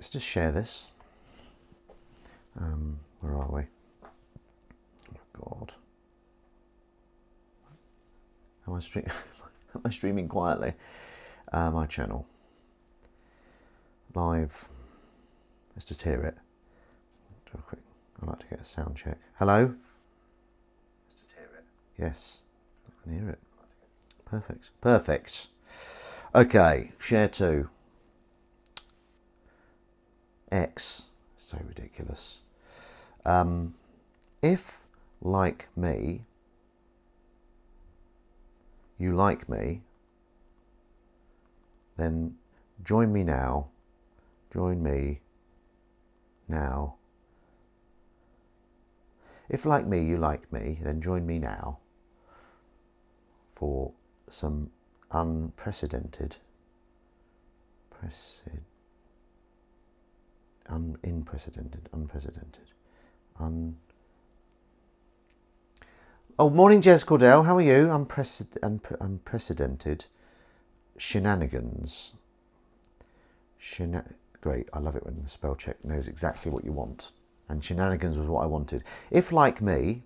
let's just share this. Where are we? Oh God. Am I streaming quietly? My channel. Live. Let's just hear it. Do a quick. I like to get a sound check. Hello? Let's just hear it. Yes. I can hear it. Perfect. Perfect. Okay. Share to. X. So ridiculous. If, like me, you like me, then join me now. Join me now. If, like me, you like me, then join me now for some unprecedented, Oh, morning, Jez Cordell. How are you? Unprecedented shenanigans. Great. I love it when the spell check knows exactly what you want. And shenanigans was what I wanted. If, like me,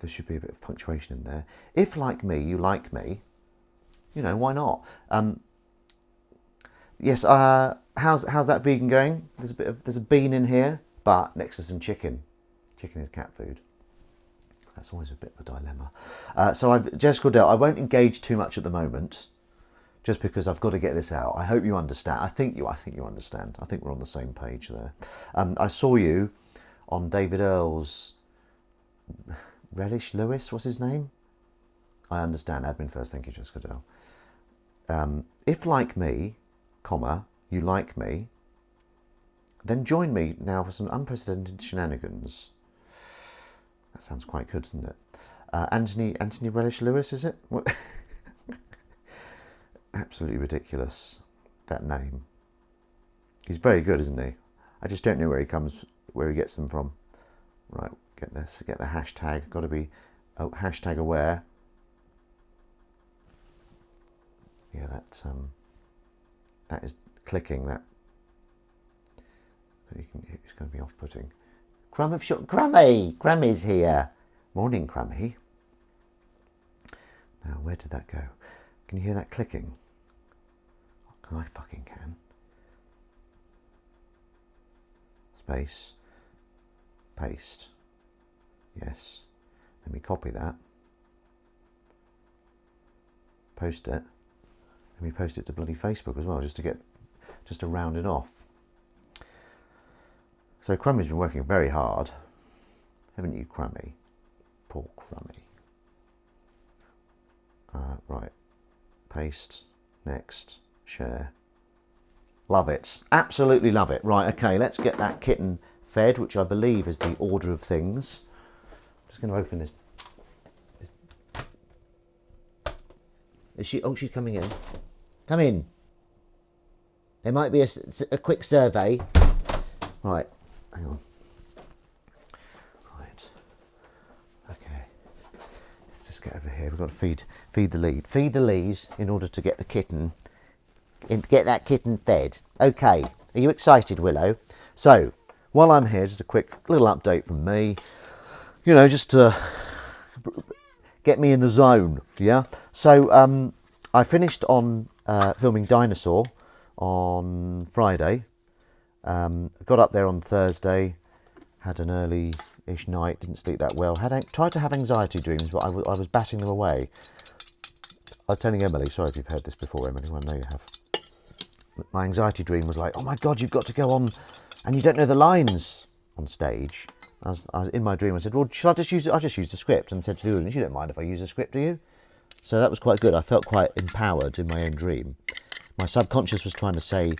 there should be a bit of punctuation in there. If, like me, you like me, you know, why not? Yes. How's that vegan going? There's a bean in here, but next to some chicken. Chicken is cat food. That's always a bit of a dilemma. Jez Cordell, I won't engage too much at the moment, just because I've got to get this out. I hope you understand. I think you understand. I think we're on the same page there. I saw you on David Earl's Relish Lewis. What's his name? I understand. Admin first. Thank you, Jez Cordell. If, like me, you like me, then join me now for some unprecedented shenanigans. That sounds quite good, doesn't it? Anthony Relish Lewis, is it? Absolutely ridiculous, that name. He's very good, isn't he? I just don't know where he gets them from. Right, get the hashtag. Got to be hashtag aware. Yeah, that is clicking. That it's going to be off-putting. Crummy's here. Morning, Crummy. Now, where did that go? Can you hear that clicking? Because I fucking can. Space. Paste. Yes. Let me copy that. Post it. Let me post it to bloody Facebook as well, just to round it off. So Crummy's been working very hard, haven't you, Crummy? Poor Crummy. Right, paste, next, share. Love it, absolutely love it. Right, okay, let's get that kitten fed, which I believe is the order of things. I'm just going to open this. Is she? Oh, she's coming in. Come in. There might be a quick survey. Right. Hang on. Right. Okay. Let's just get over here. We've got to feed the lead. Feed the leads in order to get the kitten, get that kitten fed. Okay. Are you excited, Willow? So, while I'm here, just a quick little update from me. You know, just to get me in the zone. Yeah. So, I finished on filming Dinosaur on Friday. Got up there on Thursday, had an early-ish night, didn't sleep that well. Tried to have anxiety dreams, but I was batting them away. I was telling Emily, sorry if you've heard this before, Emily, I know you have. My anxiety dream was like, oh my God, you've got to go on, and you don't know the lines on stage. I was in my dream, I said, well, shall I just use it? I just used the script, and said to the audience, you don't mind if I use the script, do you? So that was quite good. I felt quite empowered in my own dream. My subconscious was trying to say,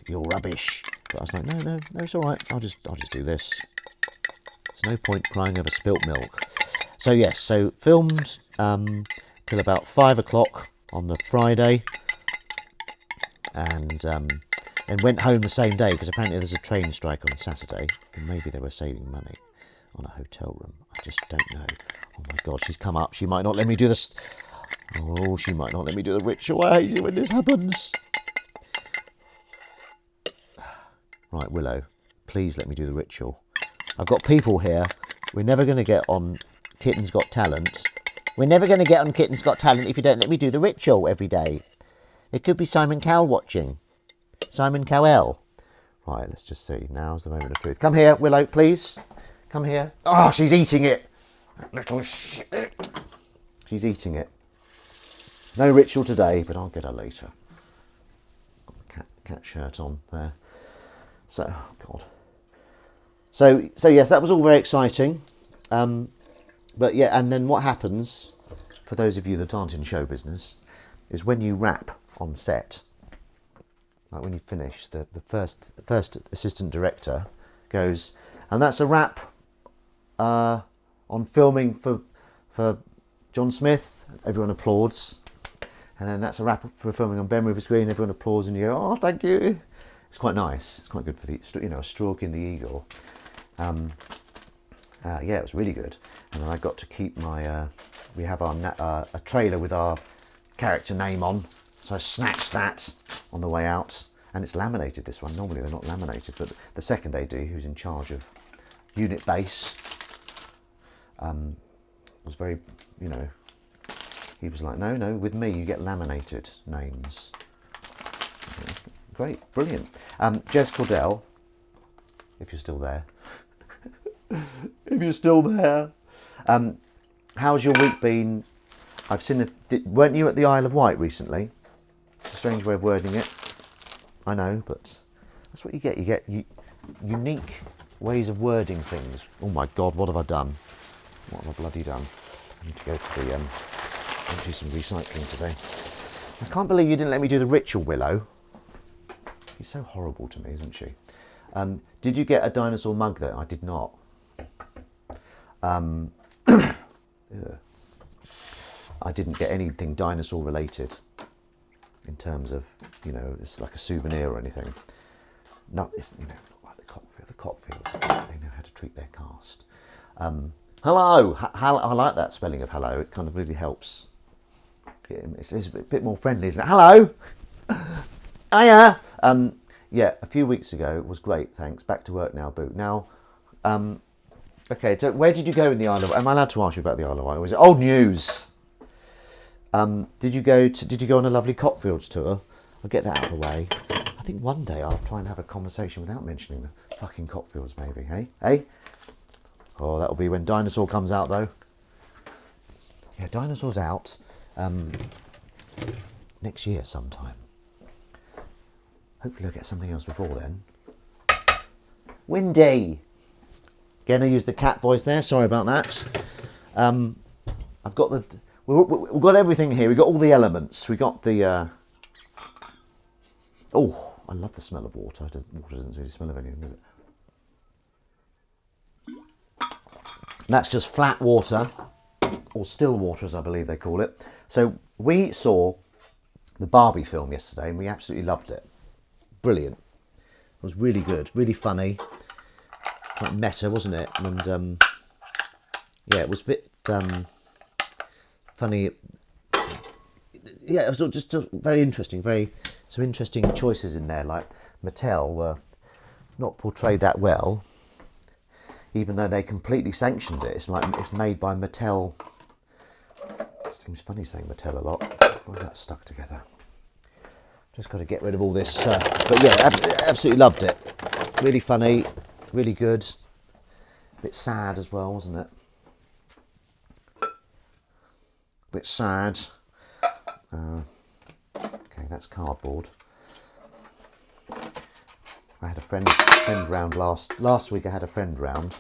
you're rubbish. But I was like, no, it's all right. I'll just do this. There's no point crying over spilt milk. So yes, so filmed till about 5 o'clock on the Friday, and went home the same day because apparently there's a train strike on Saturday, and maybe they were saving money on a hotel room. I just don't know. Oh my God, she's come up. She might not let me do this. Oh, she might not let me do the ritual. I hate it when this happens. Right, Willow, please let me do the ritual. I've got people here. We're never going to get on Kitten's Got Talent. We're never going to get on Kitten's Got Talent if you don't let me do the ritual every day. It could be Simon Cowell watching. Simon Cowell. Right, let's just see. Now's the moment of truth. Come here, Willow, please. Come here. Oh, she's eating it. Little shit. She's eating it. No ritual today, but I'll get her later. Got the cat shirt on there. So, oh God. So yes, that was all very exciting. But yeah, and then what happens, for those of you that aren't in show business, is when you wrap on set, like when you finish, the first assistant director goes, and that's a wrap on filming for John Smith. Everyone applauds. And then that's a wrap for filming on Ben Rivers Green. Everyone applauds, and you go, "Oh, thank you." It's quite nice. It's quite good for the, a stroke in the ego. Yeah, it was really good. And then I got to keep my. We have our a trailer with our character name on, so I snatched that on the way out, and it's laminated. This one. Normally they're not laminated, but the second AD, who's in charge of unit base, was very, he was like, no, with me you get laminated names. Great, brilliant. Jez Cordell, if you're still there. If you're still there. How's your week been? I've seen weren't you at the Isle of Wight recently? It's a strange way of wording it. I know, but that's what you get. You get unique ways of wording things. Oh my God, what have I done? What have I bloody done? I need to go to the do some recycling today. I can't believe you didn't let me do the ritual, Willow. She's so horrible to me, isn't she? Did you get a dinosaur mug though? I did not. I didn't get anything dinosaur related in terms of, it's like a souvenir or anything. No, it's, like the Copfield. They know how to treat their cast. Hello. I like that spelling of hello. It kind of really helps. It's a bit more friendly, isn't it? Hello. Hiya. Yeah, a few weeks ago it was great. Thanks. Back to work now, Boo. Now, okay. So where did you go in the Isle of Wight? Am I allowed to ask you about the Isle of Wight? Or was it old news? Did you go on a lovely Copfields tour? I'll get that out of the way. I think one day I'll try and have a conversation without mentioning the fucking Copfields, maybe. Hey. Oh, that'll be when Dinosaur comes out, though. Yeah, Dinosaur's out next year sometime. Hopefully I'll get something else before then. Windy! Again, I used the cat voice there. Sorry about that. I've got we've got everything here. We've got all the elements. We got the... Oh, I love the smell of water. Water doesn't really smell of anything, does it? And that's just flat water, or still water as I believe they call it. So we saw the Barbie film yesterday and we absolutely loved it. Brilliant. It was really good, really funny. Quite meta, wasn't it? And yeah, it was a bit funny. Yeah, it was just very interesting. Some interesting choices in there. Like Mattel were not portrayed that well, even though they completely sanctioned it. It's like it's made by Mattel. It seems funny saying Mattel a lot. Why is that stuck together? Just got to get rid of all this. But yeah, absolutely loved it. Really funny, really good. A bit sad as well, wasn't it? A bit sad. Okay, that's cardboard. I had a friend round last week. I had a friend round.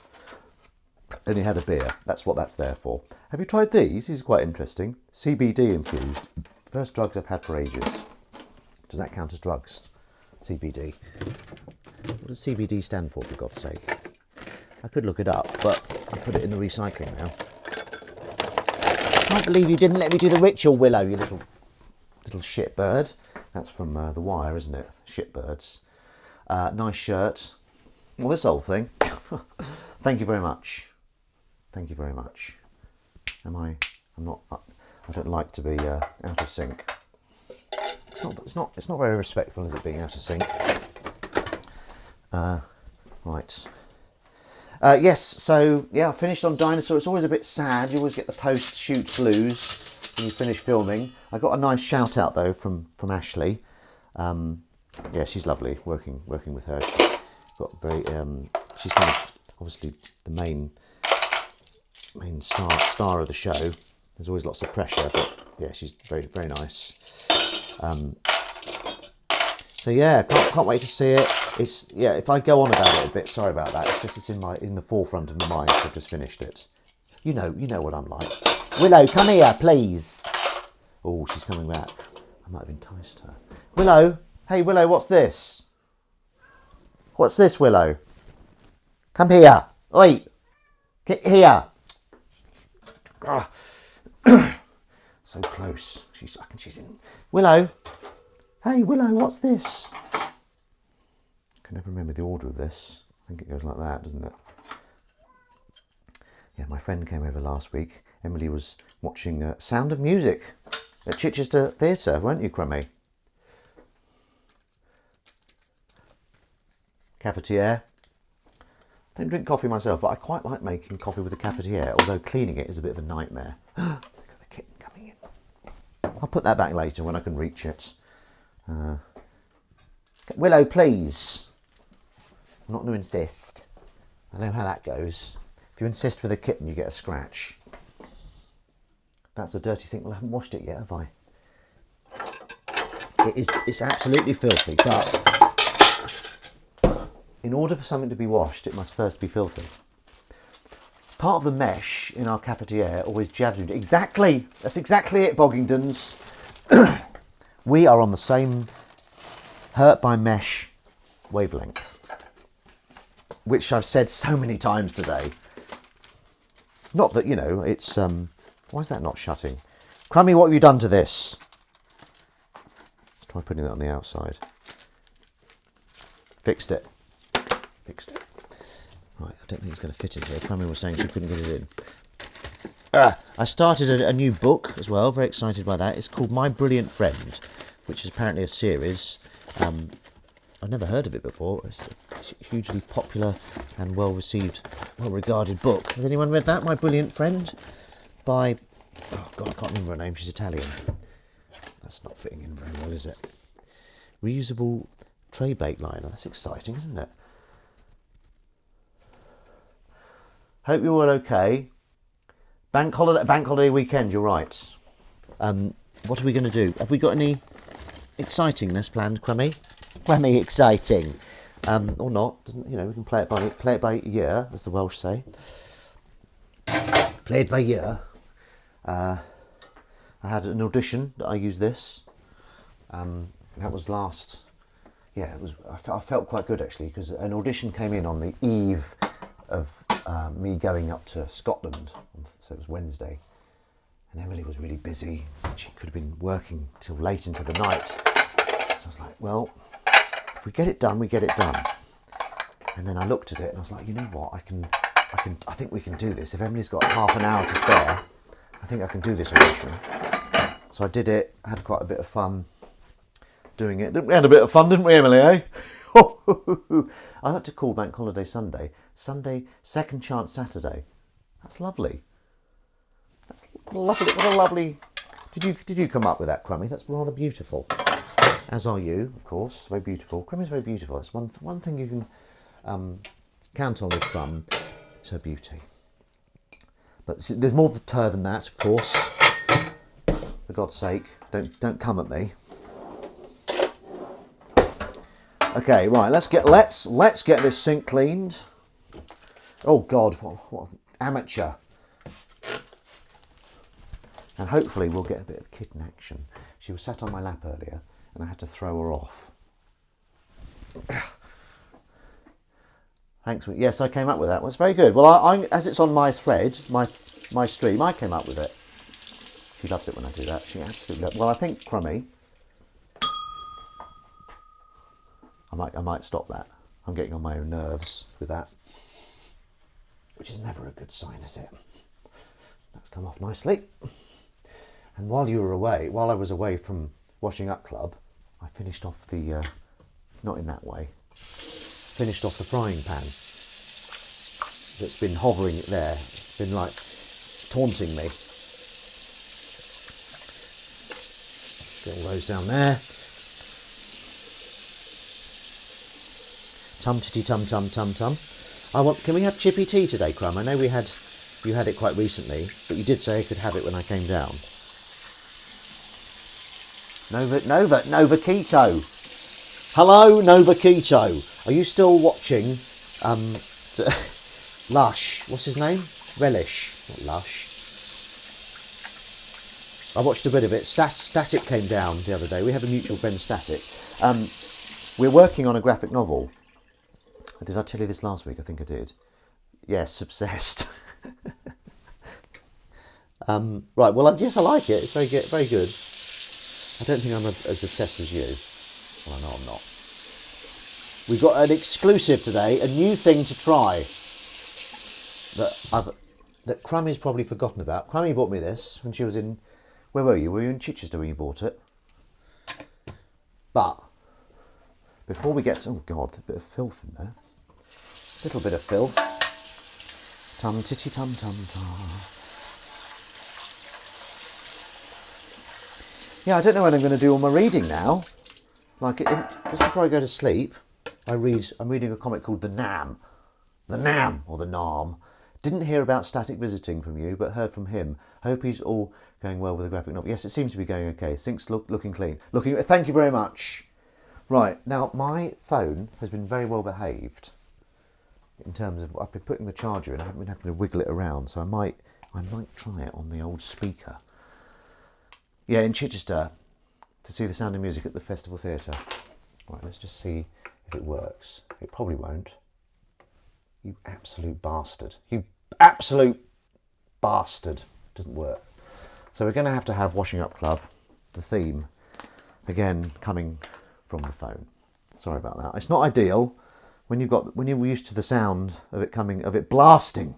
Only had a beer. That's what that's there for. Have you tried these? These are quite interesting. CBD infused. First drugs I've had for ages. Does that count as drugs? CBD. What does CBD stand for God's sake? I could look it up, but I'll put it in the recycling now. I can't believe you didn't let me do the ritual, Willow, you little shit bird. That's from The Wire, isn't it? Shitbirds. Nice shirt. Well, this whole thing. Thank you very much. Thank you very much. I don't like to be out of sync. It's not very respectful, is it, being out of sync? Right. Yes, so yeah, I finished on Dinosaur. It's always a bit sad. You always get the post-shoot blues when you finish filming. I got a nice shout out though from Ashley. Yeah, she's lovely. Working with her. She's got very. She's kind of obviously the main star of the show. There's always lots of pressure, but yeah, she's very nice. So yeah, can't wait to see it. It's if I go on about it a bit, sorry about that. It's just it's in the forefront of my mind. So I've just finished it. You know what I'm like. Willow, come here, please. Oh, she's coming back. I might have enticed her. Willow, hey Willow, what's this? What's this, Willow? Come here. Oi, get here. Ah. So close. I can she's in. Willow. Hey Willow, what's this? I can never remember the order of this. I think it goes like that, doesn't it? Yeah, my friend came over last week. Emily was watching Sound of Music at Chichester Theatre, weren't you, Crummy? Cafetiere. I don't drink coffee myself, but I quite like making coffee with a cafetiere, although cleaning it is a bit of a nightmare. Look at the kitten coming in. I'll put that back later when I can reach it. Willow, please. I'm not going to insist. I know how that goes. If you insist with a kitten, you get a scratch. That's a dirty thing. Well, I haven't washed it yet, have I? It's absolutely filthy, but in order for something to be washed, it must first be filthy. Part of the mesh in our cafetiere always jabs you. Exactly. That's exactly it, Boggingdons. We are on the same hurt by mesh wavelength, which I've said so many times today. Not that, it's... why is that not shutting? Crummy, what have you done to this? Let's try putting that on the outside. Fixed it. Right, I don't think it's going to fit in here. Crummy was saying she couldn't get it in. I started a new book as well, very excited by that. It's called My Brilliant Friend, which is apparently a series. I've never heard of it before. It's a hugely popular and well-received, well-regarded book. Has anyone read that? My Brilliant Friend? By, oh God, I can't remember her name. She's Italian. That's not fitting in very well, is it? Reusable tray bake liner. That's exciting, isn't it? Hope you're all okay. Bank holiday weekend, you're right. What are we going to do? Have we got any excitingness planned, Crummy? Crummy exciting. Or not. Doesn't we can play it by ear, as the Welsh say. Play it by ear. I had an audition that I used this. That was last. Yeah, it was. I felt quite good actually because an audition came in on the eve of me going up to Scotland. So it was Wednesday, and Emily was really busy. She could have been working till late into the night. So I was like, well, if we get it done, we get it done. And then I looked at it and I was like, you know what, I think we can do this. If Emily's got half an hour to spare, I think I can do this audition. So I did it. I had quite a bit of fun doing it. We had a bit of fun, didn't we, Emily, eh? I like to call Bank Holiday Sunday, Second Chance Saturday. That's lovely. That's lovely. What a lovely... Did you come up with that, Crummy? That's rather beautiful. As are you, of course. Very beautiful. Crummy's very beautiful. That's one thing you can count on with Crumb. It's her beauty. But there's more to her than that, of course. For God's sake, don't come at me. Okay, right. Let's get this sink cleaned. Oh God, what amateur! And hopefully we'll get a bit of kitten action. She was sat on my lap earlier, and I had to throw her off. Thanks. Yes, I came up with that. Well, it's very good. Well, as it's on my thread, my stream, I came up with it. She loves it when I do that. She absolutely loves it. Well, I think Crummy. I might stop that. I'm getting on my own nerves with that, which is never a good sign, is it? That's come off nicely. And while I was away from Washing Up Club, I finished off the, not in that way, finished off the frying pan that's been hovering there. It's been like taunting me. Get all those down there. Tum titty tum tum tum tum. Can we have chippy tea today, Crumb? I know you had it quite recently, but you did say I could have it when I came down. Nova Keto. Hello, Nova Keto. Are you still watching Lush? What's his name? Relish, not Lush. I watched a bit of it. Static came down the other day. We have a mutual friend, Static. We're working on a graphic novel. Did I tell you this last week? I think I did. Yes, obsessed. Right, well, yes, I like it. It's very good. Very good. I don't think I'm as obsessed as you. Well, no, I'm not. We've got an exclusive today, a new thing to try that Crummy's probably forgotten about. Crummy bought me this when she was in... Where were you? Were you in Chichester when you bought it? But before we get to... Oh, God, a bit of filth in there. A little bit of filth. Tum titty tum tum tum. Yeah, I don't know when I'm going to do all my reading now. Just before I go to sleep, I'm reading a comic called The Nam. The Nam, or The Nam. Didn't hear about Static visiting from you, but heard from him. Hope he's all going well with the graphic novel. Yes, it seems to be going okay. Things looking clean. Thank you very much. Right, now my phone has been very well behaved. In terms of, I've been putting the charger in, I haven't been having to wiggle it around, so I might try it on the old speaker. Yeah, in Chichester, to see The Sound of Music at the Festival Theatre. Right, let's just see if it works. It probably won't. You absolute bastard. You absolute bastard. Doesn't work. So we're going to have Washing Up Club, the theme, again, coming from the phone. Sorry about that. It's not ideal when you're used to the sound of it blasting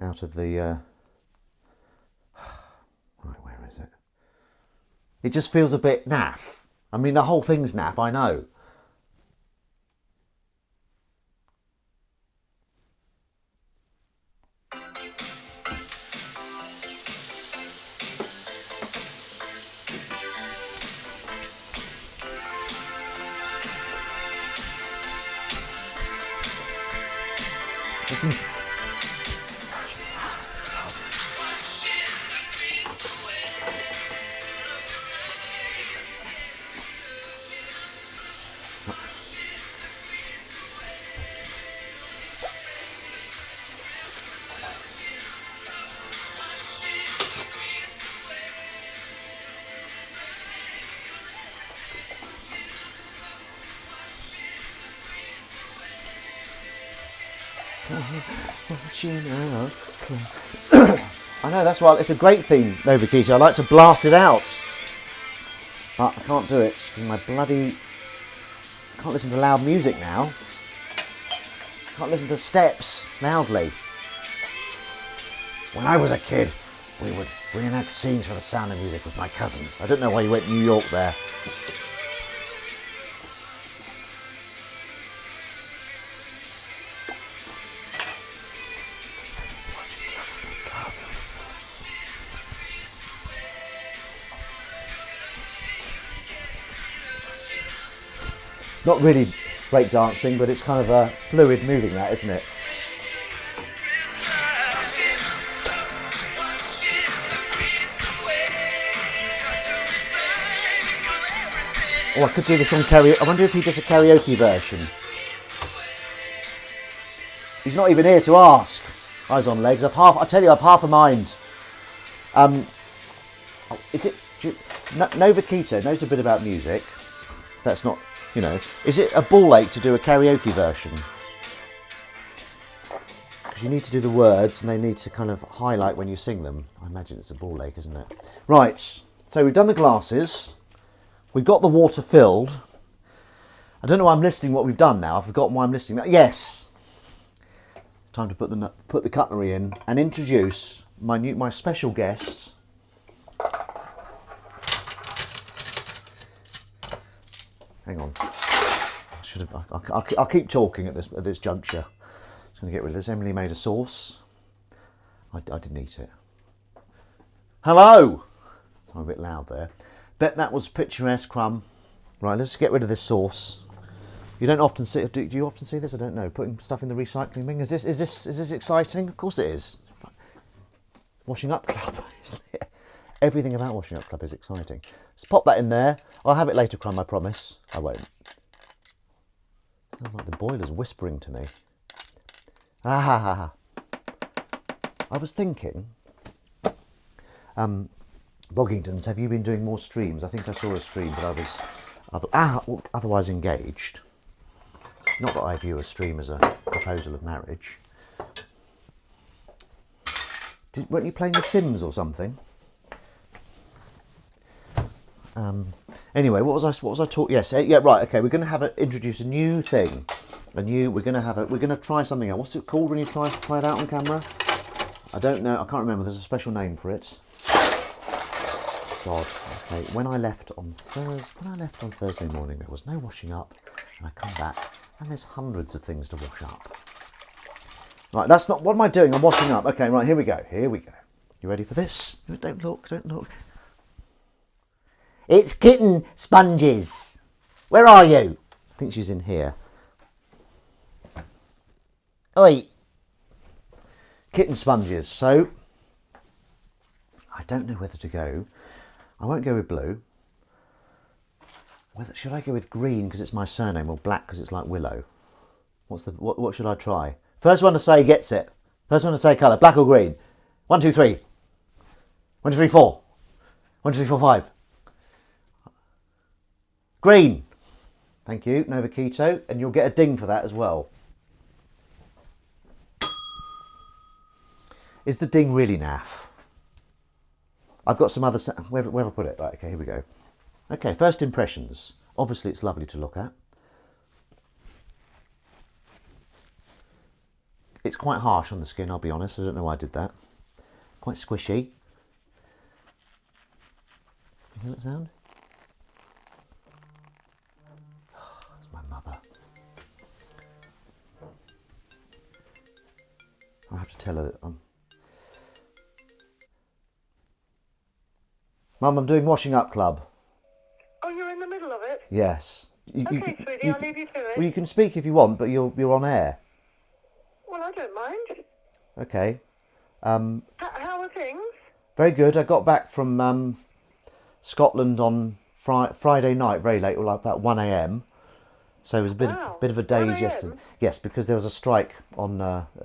out of the... Right, where is it? It just feels a bit naff. I mean, the whole thing's naff, I know. I know, that's why it's a great theme, Nova Keto. I like to blast it out. But I can't do it because my bloody... I can't listen to loud music now. I can't listen to steps loudly. When I was a kid, we would reenact scenes for The Sound of Music with my cousins. I don't know why you went New York there. Not really break dancing, but it's kind of a fluid moving that, isn't it? Oh, I could do this on karaoke. I wonder if he does a karaoke version. He's not even here to ask. Eyes on legs. I tell you, I've half a mind. Is it Nova Keto knows a bit about music? That's not. You know, is it a ball ache to do a karaoke version? Because you need to do the words and they need to kind of highlight when you sing them. I imagine it's a ball ache, isn't it? Right, so we've done the glasses. We've got the water filled. I don't know why I'm listing what we've done now. I've forgotten why I'm listing that. Yes! Time to put the cutlery in and introduce my special guest. Hang on. should have. I'll keep talking at this juncture. Just going to get rid of this. Emily made a sauce. I didn't eat it. Hello. I'm a bit loud there. Bet that was picturesque, Crumb. Right, let's get rid of this sauce. You don't often see. Do you often see this? I don't know. Putting stuff in the recycling bin. Is this exciting? Of course it is. Washing up club, isn't it? Everything about washing up club is exciting. Just pop that in there. I'll have it later, Crumb. I promise. I won't. Sounds like the boiler's whispering to me. Ah. I was thinking. Boggingtons, have you been doing more streams? I think I saw a stream, but I was otherwise engaged. Not that I view a stream as a proposal of marriage. Weren't you playing The Sims or something? Anyway, what was I talking? Yes, yeah, right. Okay, we're going to introduce a new thing. We're going to try something else. What's it called when you try it out on camera? I don't know. I can't remember. There's a special name for it. God. Okay. When I left on Thursday morning, there was no washing up, and I come back and there's hundreds of things to wash up. Right. That's not. What am I doing? I'm washing up. Okay. Right. Here we go. You ready for this? Don't look. It's kitten sponges. Where are you? I think she's in here. Oi. Kitten sponges. So, I don't know whether to go. I won't go with blue. Should I go with green because it's my surname, or black because it's like Willow? What should I try? First one to say gets it. First one to say colour, black or green. 1, 2, 3. 1, 2, 3, 4. 1, 2, 3, 4, 5. Green. Thank you, Nova Keto, and you'll get a ding for that as well. Is the ding really naff? I've got some other... Where have I put it? Right, okay, here we go. Okay, first impressions. Obviously, it's lovely to look at. It's quite harsh on the skin, I'll be honest. I don't know why I did that. Quite squishy. You hear that sound? Oh, that's my mother. I have to tell her that I'm... Mum, I'm doing washing up club. Oh, you're in the middle of it? Yes. Okay, sweetie, I'll leave you to it. Well, you can speak if you want, but you're on air. Well, I don't mind. Okay. How are things? Very good. I got back from Scotland on Friday night, very late, like about 1 a.m. So it was a bit of a daze yesterday. Yes, because there was a strike on.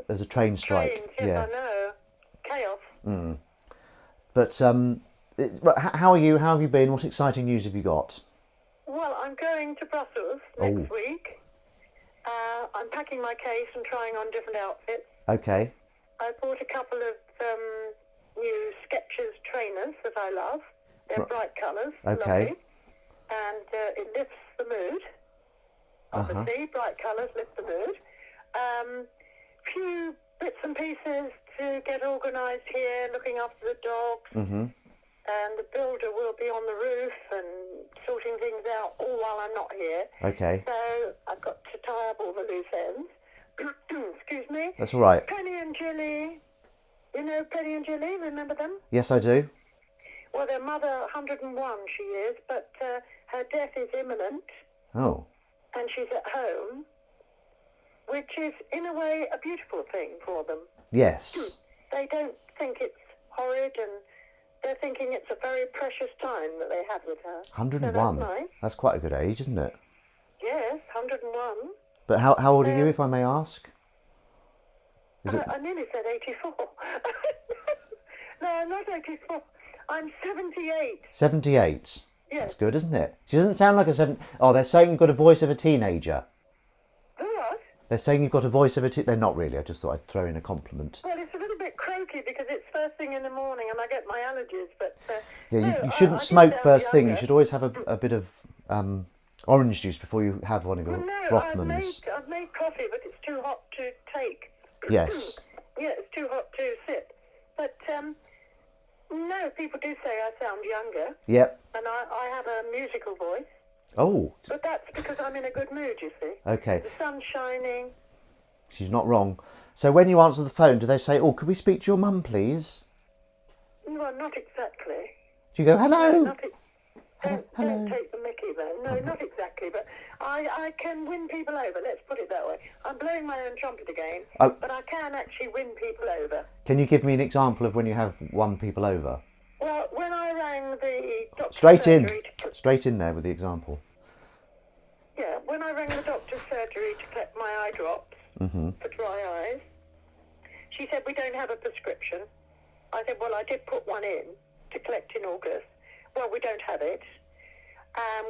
There's a train strike. Trains, yes, I know. Chaos. But how are you? How have you been? What exciting news have you got? Well, I'm going to Brussels next week. I'm packing my case and trying on different outfits. Okay. I bought a couple of new Skechers trainers that I love. They're bright colours. Okay. Lovely. And it lifts the mood. Obviously, bright colours lift the mood. Few bits and pieces to get organised here, looking after the dogs. Mm-hmm. And the builder will be on the roof and sorting things out all while I'm not here. Okay. So I've got to tie up all the loose ends. Excuse me. That's all right. Penny and Jilly. You know Penny and Jilly? Remember them? Yes, I do. Well, their mother, 101 she is, but her death is imminent. Oh. And she's at home, which is, in a way, a beautiful thing for them. Yes. They don't think it's horrid, and they're thinking it's a very precious time that they had with her. 101. So that's nice. That's quite a good age, isn't it? Yes, 101. But how old are you, if I may ask? I nearly said 84. No, I'm not 84. I'm 78. 78. Yes. That's good, isn't it? She doesn't sound like a 7... Oh, they're saying you've got a voice of a teenager. What? They're saying you've got a voice of a... They're not really. I just thought I'd throw in a compliment. Well, it's a little bit croaky because it's first thing in the morning and I get my allergies, but... Yeah, you shouldn't smoke first thing. You should always have a bit of orange juice before you have one of your Rothmans. I've made coffee, but it's too hot to take. Yes. Yeah, it's too hot to sip. But, no, people do say I sound younger. Yep. And I have a musical voice. Oh, But that's because I'm in a good mood, you see. okay. The sun's shining. She's not wrong. So when you answer the phone, do they say, "Oh, could we speak to your mum, please"? Well, not exactly. Do you go, No, "Hello"? not don't Hello. take the mickey then. No, not exactly. But I can win people over. Let's put it that way. I'm blowing my own trumpet again, Oh. but I can actually win people over. Can you give me an example of when you have won people over? Well, when I rang the doctor's Straight in. surgery Straight in there with the example. yeah, when I rang the doctor's surgery to collect my eye drops for dry eyes, she said, we don't have a prescription. I said, well, I did put one in to collect in August. Well, we don't have it.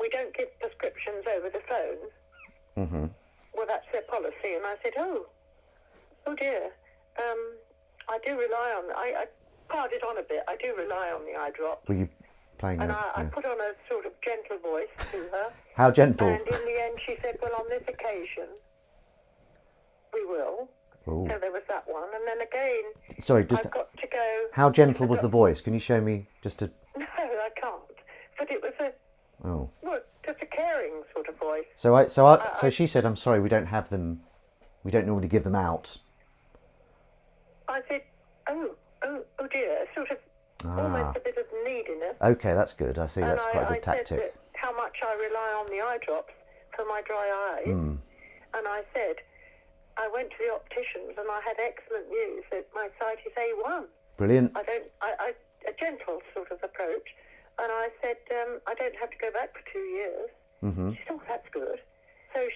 We don't give prescriptions over the phone. Well, that's their policy. And I said, oh dear. I do rely on, I parred it on a bit. I do rely on the eye drops. Were you playing? And a- I yeah. put on a sort of gentle voice to her. How gentle? And in the end, she said, well, on this occasion, we will. Ooh. So there was that one. And then again, Sorry, just I've got to go. how gentle was the voice? Can you show me just a? No, I can't. But it was Oh. just a caring sort of voice. So she said, "I'm sorry, we don't have them. We don't normally give them out." I said, oh dear, sort of almost a bit of neediness. Okay, that's good. I see. That's and quite a I good said tactic. that how much I rely on the eye drops for my dry eyes. And I said, I went to the opticians and I had excellent news that my sight is A1. Brilliant. A gentle sort of approach. And I said, I don't have to go back for 2 years. She said, oh, that's good. So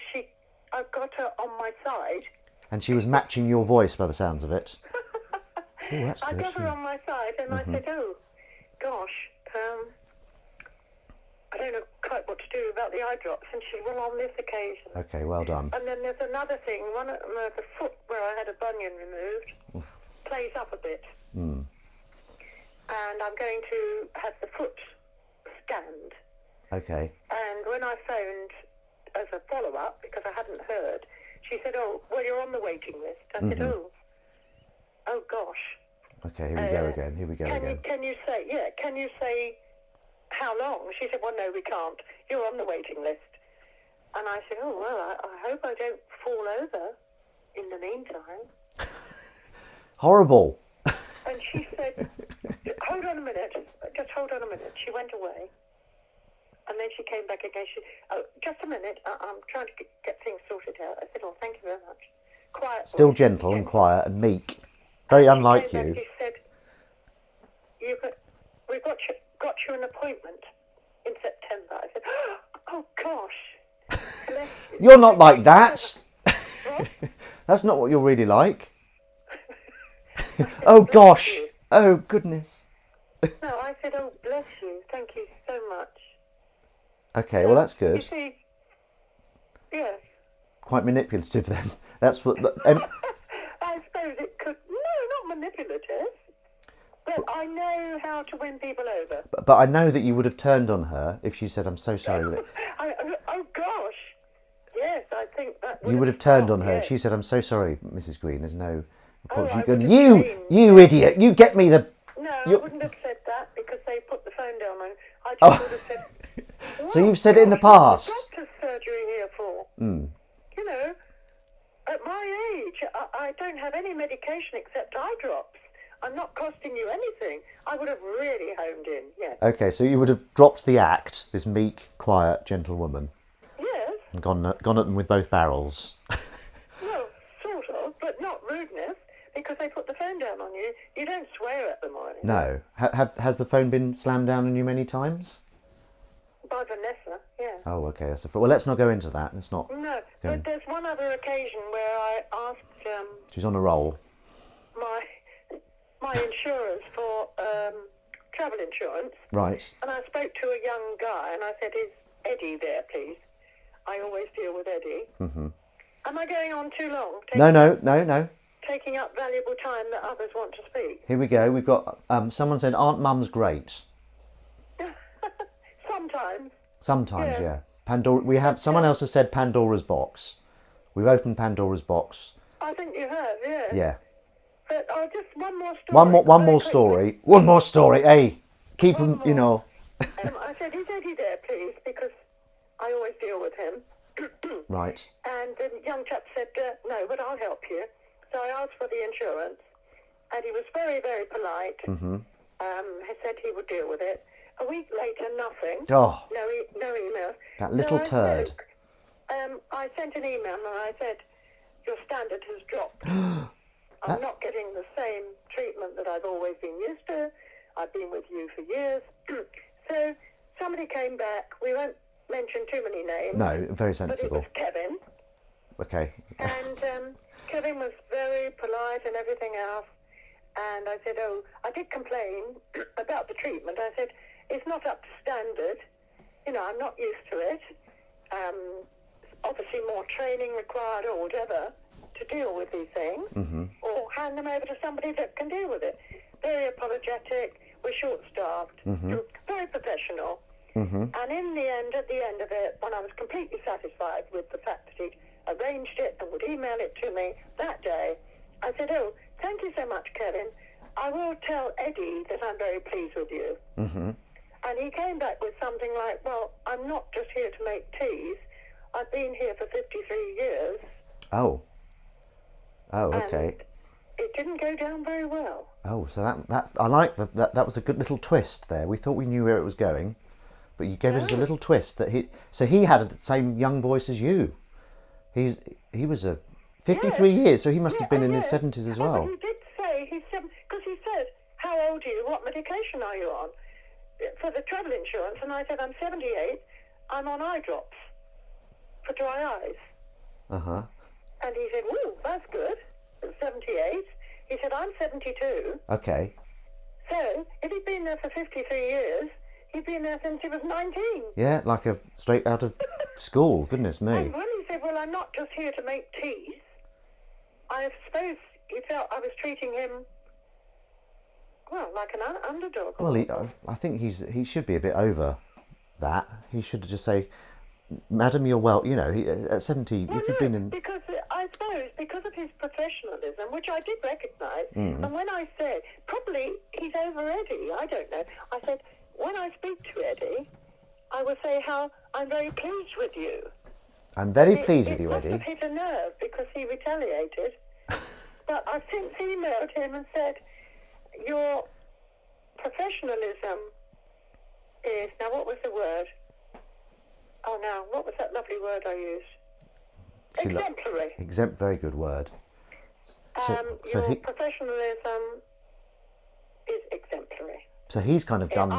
I've got her on my side. And she was matching your voice by the sounds of it. Oh, that's I good. got her on my side and I said, oh, gosh, I don't know quite what to do about the eye drops. And she said, well, on this occasion. Okay, well done. And then there's another thing. One of the foot where I had a bunion removed plays up a bit. And I'm going to have the foot scanned. Okay. And when I phoned as a follow-up, because I hadn't heard, she said, oh, well, you're on the waiting list. I said, oh gosh. Okay, here we go again. Here we go again. Can you say how long? She said, well, no, we can't. You're on the waiting list. And I said, oh, well, I hope I don't fall over in the meantime. Horrible. And she said, hold on a minute. Just hold on a minute. She went away. And then she came back again. Just a minute. I'm trying to get things sorted out. I said, oh, thank you very much. Quiet. Still voice, gentle and quiet and meek. Very unlike She came you. back, she said, we've got you an appointment in September. I said, oh, gosh. Bless you. You're not like that. What? That's not what you're really like. Oh gosh. Oh goodness. No, I said, oh, bless you. Thank you so much. Okay, well that's You good. see, yes. Quite manipulative then. That's what. I suppose it could. No, not manipulative. But I know how to win people over. But I know that you would have turned on her if she said, "I'm so sorry." Oh gosh. Yes, I think that. You would have turned on her. Yes. She said, "I'm so sorry, Mrs. Green. There's no apology." I You go, would have you screamed. idiot! You get me the. No, I You- wouldn't have said that because they put the phone down on. I just Oh. would have said. So "Well, you've said it in the gosh, past." what's doctor's surgery here for? You know, at my age, I don't have any medication except eye drops. I'm not costing you anything. I would have really honed in. Yes. Okay, so you would have dropped the act, this meek, quiet, gentle woman, Yes. and gone at them with both barrels. Well, sort of, but not rudeness, because they put the phone down on you. You don't swear at them or anything. No. Has the phone been slammed down on you many times? By Vanessa, yeah. Oh, okay. Well, let's not go into that. Let's not. No, Okay. but there's one other occasion where I asked She's on a roll. my insurers for travel insurance, Right. and I spoke to a young guy, and I said, is Eddie there, please? I always deal with Eddie. Mm-hmm. Am I going on too long? No. Taking up valuable time that others want to speak? Here we go. We've got someone said Aunt Mum's great. Sometimes. Sometimes, Yeah. yeah. Pandora. We have someone else has said Pandora's box. We've opened Pandora's box. I think you have, yeah. Yeah. But just one more story. One more very story. One more story. Hey, keep them. One You more. know. I said, is Eddie there, please? Because I always deal with him. Right. And the young chap said, no, but I'll help you. So I asked for the insurance, and he was very, very polite. He said he would deal with it. A week later, nothing. Oh, No email. that little So I turd. spoke. I sent an email and I said, your standard has dropped. I'm not getting the same treatment that I've always been used to. I've been with you for years. So somebody came back. We won't mention too many names. No, very But it sensible. was Kevin. Okay. And Kevin was very polite and everything else. And I said, oh, I did complain about the treatment. I said, it's not up to standard. You know, I'm not used to it. Obviously more training required or whatever to deal with these things. Or hand them over to somebody that can deal with it. Very apologetic. We're short-staffed. Very professional. And in the end, at the end of it, when I was completely satisfied with the fact that he'd arranged it and would email it to me that day, I said, oh, thank you so much, Kevin. I will tell Eddie that I'm very pleased with you. And he came back with something like, well, I'm not just here to make teas. I've been here for 53 years. Oh. Oh, okay. And it didn't go down very well. Oh, so that's I like that was a good little twist there. We thought we knew where it was going, but you gave us a little twist that he had the same young voice as you. He was a 53 years, so he must have been in his 70s as well. But he did say, because he said, how old are you? What medication are you on? For the travel insurance. And I said, I'm 78. I'm on eye drops for dry eyes. And he said, ooh, that's good. At 78. He said, I'm 72. Okay. So, if he'd been there for 53 years, he'd been there since he was 19. Yeah, like a straight out of school. Goodness me. And when he said, well, I'm not just here to make teas, I suppose he felt I was treating him, well, like an underdog. Well, I think he should be a bit over that. He should just say, "Madam, you're well." You know, at 70, Well, if you've been in. because I suppose because of his professionalism, which I did recognise, and when I said, probably he's over Eddie, I don't know. I said, when I speak to Eddie, I will say how I'm very pleased with you. I'm very pleased with you, It must Eddie. have hit a nerve because he retaliated. But I've since emailed him and said, your professionalism is, now what was the word? Oh, now, what was that lovely word I used? Exemplary. Very good word. Your professionalism is exemplary. So he's kind of done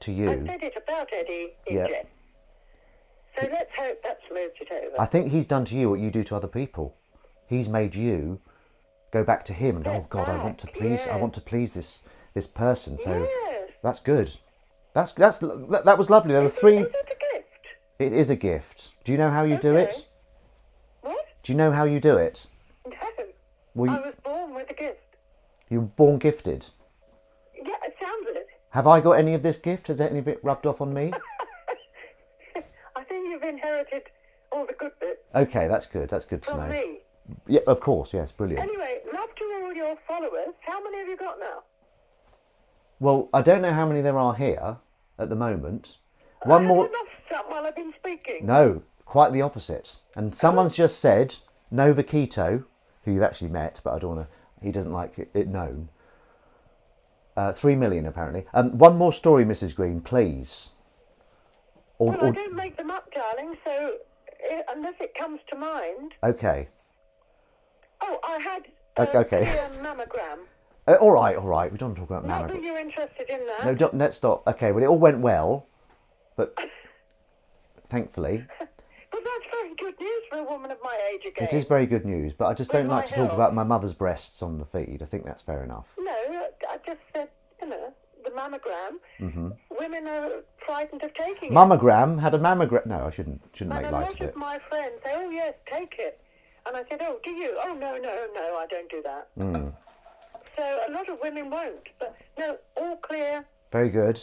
to you. I said it about Eddie in jest. So let's hope that's moved it over. I think he's done to you what you do to other people. He's made you go back to him and oh God, I want to please this person. So that's good. That was lovely. There were three. Is it a gift? It is a gift. Do you know how you do it? What? Do you know how you do it? No. Well, I was born with a gift. you were born gifted. Yeah, it sounds it. Have I got any of this gift? Has any of it rubbed off on me? I think you've inherited all the good bits Okay, that's good. That's good to from know. me. Yeah, of course. Yes, brilliant. Anyway, love to all your followers. How many have you got now? Well, I don't know how many there are here at the moment. One more. Have you lost some while I've been speaking? No, quite the opposite. And someone's just said Nova Keto, who you've actually met, but I don't want to. He doesn't like it known. 3 million apparently. One more story, Mrs. Green, please. Well, I don't make them up, darling. So unless it comes to mind. Okay. Oh, I had Okay. a mammogram. All right. We don't talk about Not that mammogram. you're interested in that. No, let's stop. Okay, well, it all went well, but thankfully, But that's very good news for a woman of my age again. it is very good news. But I just don't With like my to talk health. about my mother's breasts on the feed. I think that's fair enough. No, I just said, the mammogram. Mm-hmm. Women are frightened of taking it. Mammogram had a mammogram. No, I shouldn't And make a light lot of of it. my friends say, oh, yes, take it. And I said, oh, do you? Oh, no, I don't do that. So a lot of women won't. But, no, all clear. Very good.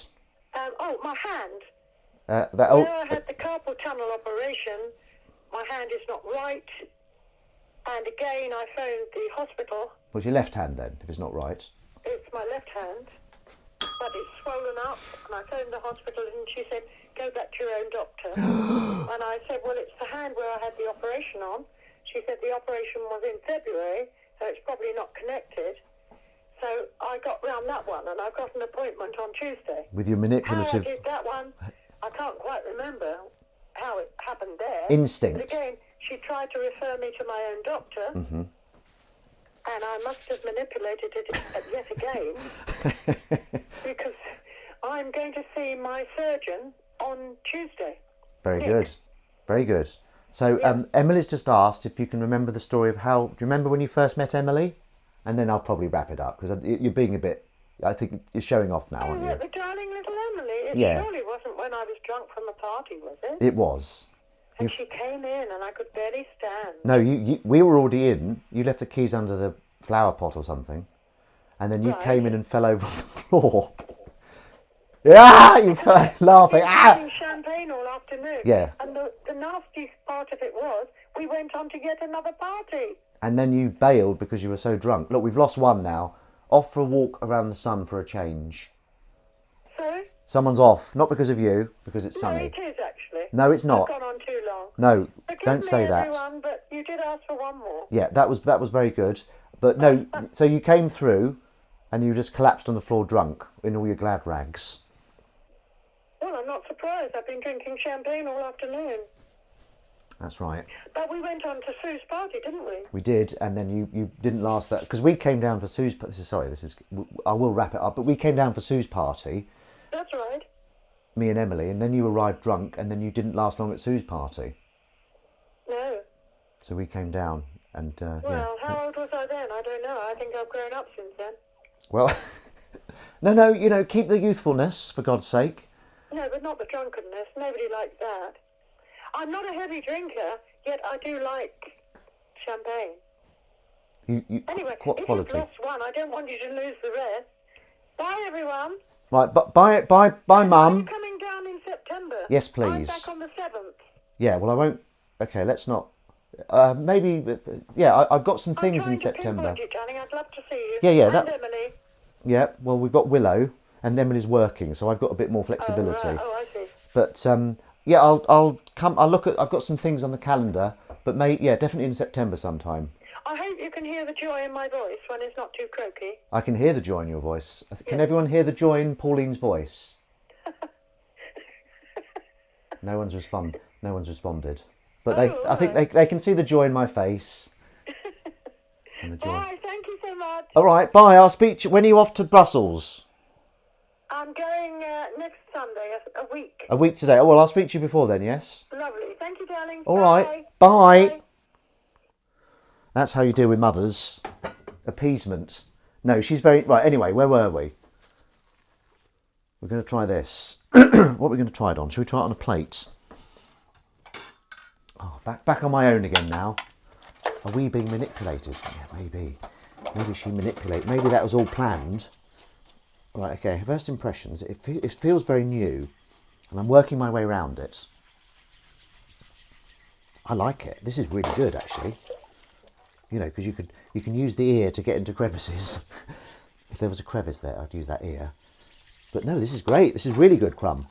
My hand. That Where I had the carpal tunnel operation, my hand is not right. And again, I phoned the hospital. was your left hand then, if it's not right? It's my left hand, but it's swollen up. And I phoned the hospital and she said, go back to your own doctor. And I said, well, it's the hand where I had the operation on. She said the operation was in February, so it's probably not connected. So I got round that one, and I've got an appointment on Tuesday. With your How I manipulative did that one, I can't quite remember how it happened there. instinct. But again, she tried to refer me to my own doctor, and I must have manipulated it yet again, because I'm going to see my surgeon on Tuesday. Very Nick. good. Very good. So Emily's just asked if you can remember the story of how... Do you remember when you first met Emily? And then I'll probably wrap it up, because you're being a bit... I think you're showing off now, aren't you? The darling little Emily. It Yeah. surely wasn't when I was drunk from a party, was it? It was. And she came in and I could barely stand. No, we were already in. You left the keys under the flower pot or something. And then you Right. came in and fell over on the floor. Yeah, you fell laughing. Drinking champagne all afternoon. Yeah. And the nastiest part of it was we went on to yet another party. And then you bailed because you were so drunk. Look, we've lost one now. Off for a walk around the sun for a change. So? Someone's off, not because of you, because it's No, sunny. it is actually. No, it's not. I've gone on too long. No, Forgive don't me, say that. everyone, but you did ask for one more. Yeah, that was very good. But no, so you came through and you just collapsed on the floor drunk in all your glad rags. Well, I'm not surprised. I've been drinking champagne all afternoon. That's right. But we went on to Sue's party, didn't we? We did, and then you didn't last that because we came down for Sue's. I will wrap it up. But we came down for Sue's party, That's right. me and Emily, and then you arrived drunk, and then you didn't last long at Sue's party. No. So we came down, and Well, how old was I then? I don't know. I think I've grown up since then. well, no, you know, keep the youthfulness for God's sake. No, but not the drunkenness. Nobody likes that. I'm not a heavy drinker, yet I do like champagne. You Anyway, if quality. you've lost one, I don't want you to lose the rest. Bye, everyone. Right, but bye, Are you Mum. coming down in September? Yes, I'm please. back on the 7th. Yeah, well, I won't. Okay, let's not. Maybe. Yeah, I've got some things I'm trying in September. to pinpoint you, darling. I'd love to see you. Yeah, And that- Emily. Yeah, well, we've got Willow, and Emily's working, so I've got a bit more flexibility. Oh, right. Oh, I see. But yeah, I'll come. I'll look at. I've got some things on the calendar, but definitely in September sometime. I hope you can hear the joy in my voice when it's not too croaky. I can hear the joy in your voice. Can everyone hear the joy in Pauline's voice? No one's responded. But I think they can see the joy in my face. And the joy. Bye. Thank you so much. All right, bye. I'll speak to you. When are you off to Brussels? I'm going next Sunday, a week. A week today. Oh well, I'll speak to you before then. Yes. Lovely. Thank you, darling. All Bye. right. Bye. That's how you deal with mothers. Appeasement. No, she's very... Right, anyway, where were we? We're going to try this. What are we going to try it on? Should we try it on a plate? Oh, back on my own again now. Are we being manipulated? Yeah, maybe. Maybe she manipulated. Maybe that was all planned. Right, okay. First impressions. It feels very new. And I'm working my way around it. I like it. This is really good, actually. You know, because you can use the ear to get into crevices. If there was a crevice there, I'd use that ear. But no, this is great. This is really good, Crumb.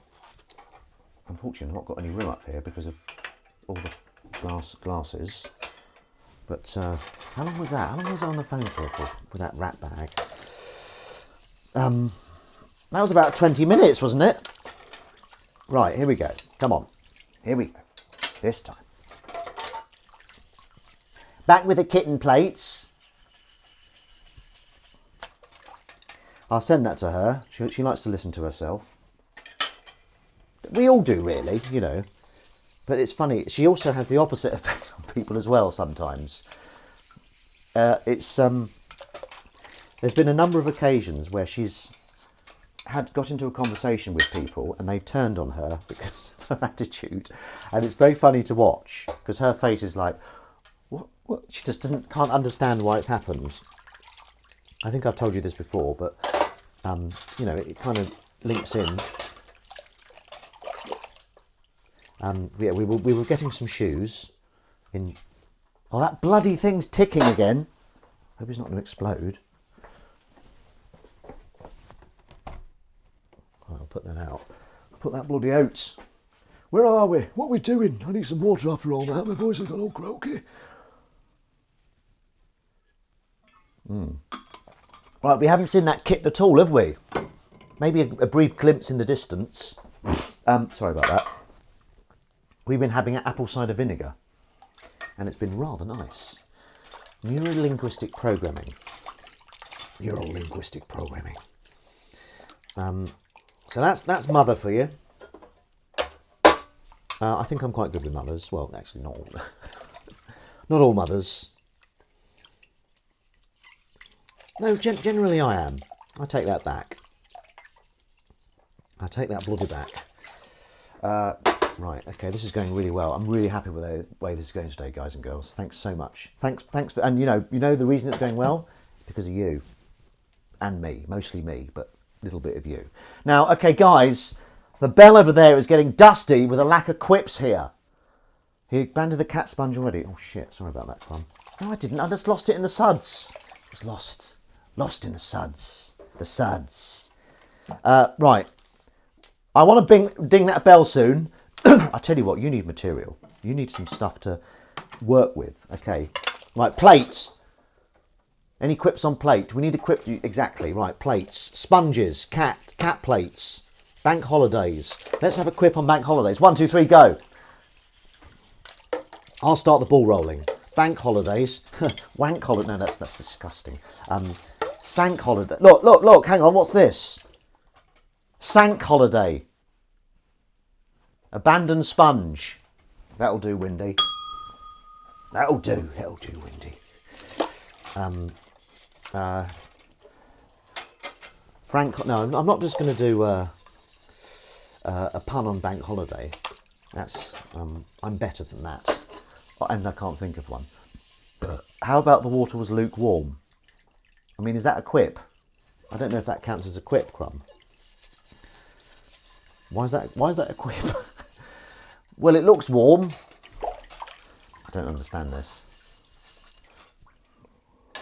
Unfortunately, I've not got any room up here because of all the glasses. But how long was that? How long was I on the phone for with that rat bag? That was about 20 minutes, wasn't it? Right, here we go. Come on. Here we go. This time. Back with the kitten plates. I'll send that to her. She likes to listen to herself. We all do, really, you know. But it's funny. She also has the opposite effect on people as well sometimes. There's been a number of occasions where she's got into a conversation with people and they've turned on her because of her attitude. And it's very funny to watch because her face is like, what? She just can't understand why it's happened. I think I've told you this before, but you know, it kind of links in. Yeah, we were getting some shoes in. Oh, that bloody thing's ticking again. Hope it's not going to explode. Oh, I'll put that out. I'll put that bloody out. Where are we? What are we doing? I need some water after all that. My voice has gone all croaky. Right, we haven't seen that kitten at all, have we? Maybe a brief glimpse in the distance. Sorry about that. We've been having apple cider vinegar, and it's been rather nice. Neurolinguistic programming. Neurolinguistic programming. So that's mother for you. I think I'm quite good with mothers. Well, actually, not all. Not all mothers. No, generally I am. I take that back. I take that bloody back. Right, okay, this is going really well. I'm really happy with the way this is going today, guys and girls. Thanks so much. Thanks for, and you know the reason it's going well? Because of you. And me, mostly me, but a little bit of you. Now, okay, guys, the bell over there is getting dusty with a lack of quips here. He abandoned the cat sponge already. Oh shit, sorry about that, Crumb. No, I didn't. I just lost it in the suds. It was lost. Lost in the suds. The suds. Right. I want to ding that bell soon. I tell you what, you need material. You need some stuff to work with. Okay. Right, plates. Any quips on plate? We need a quip. Exactly. Right, plates. Sponges. Cat plates. Bank holidays. Let's have a quip on bank holidays. 1, 2, 3, go. I'll start the ball rolling. Bank holidays. Wank holiday. No, that's disgusting. Sank holiday. Look. Hang on. What's this? Sank holiday. Abandoned sponge. That'll do, Windy. That'll do, Windy. Frank. No, I'm not just going to do a pun on bank holiday. That's I'm better than that, and I can't think of one. But how about the water was lukewarm? I mean, is that a quip? I don't know if that counts as a quip, Crumb. Why is that a quip? Well, it looks warm. I don't understand this.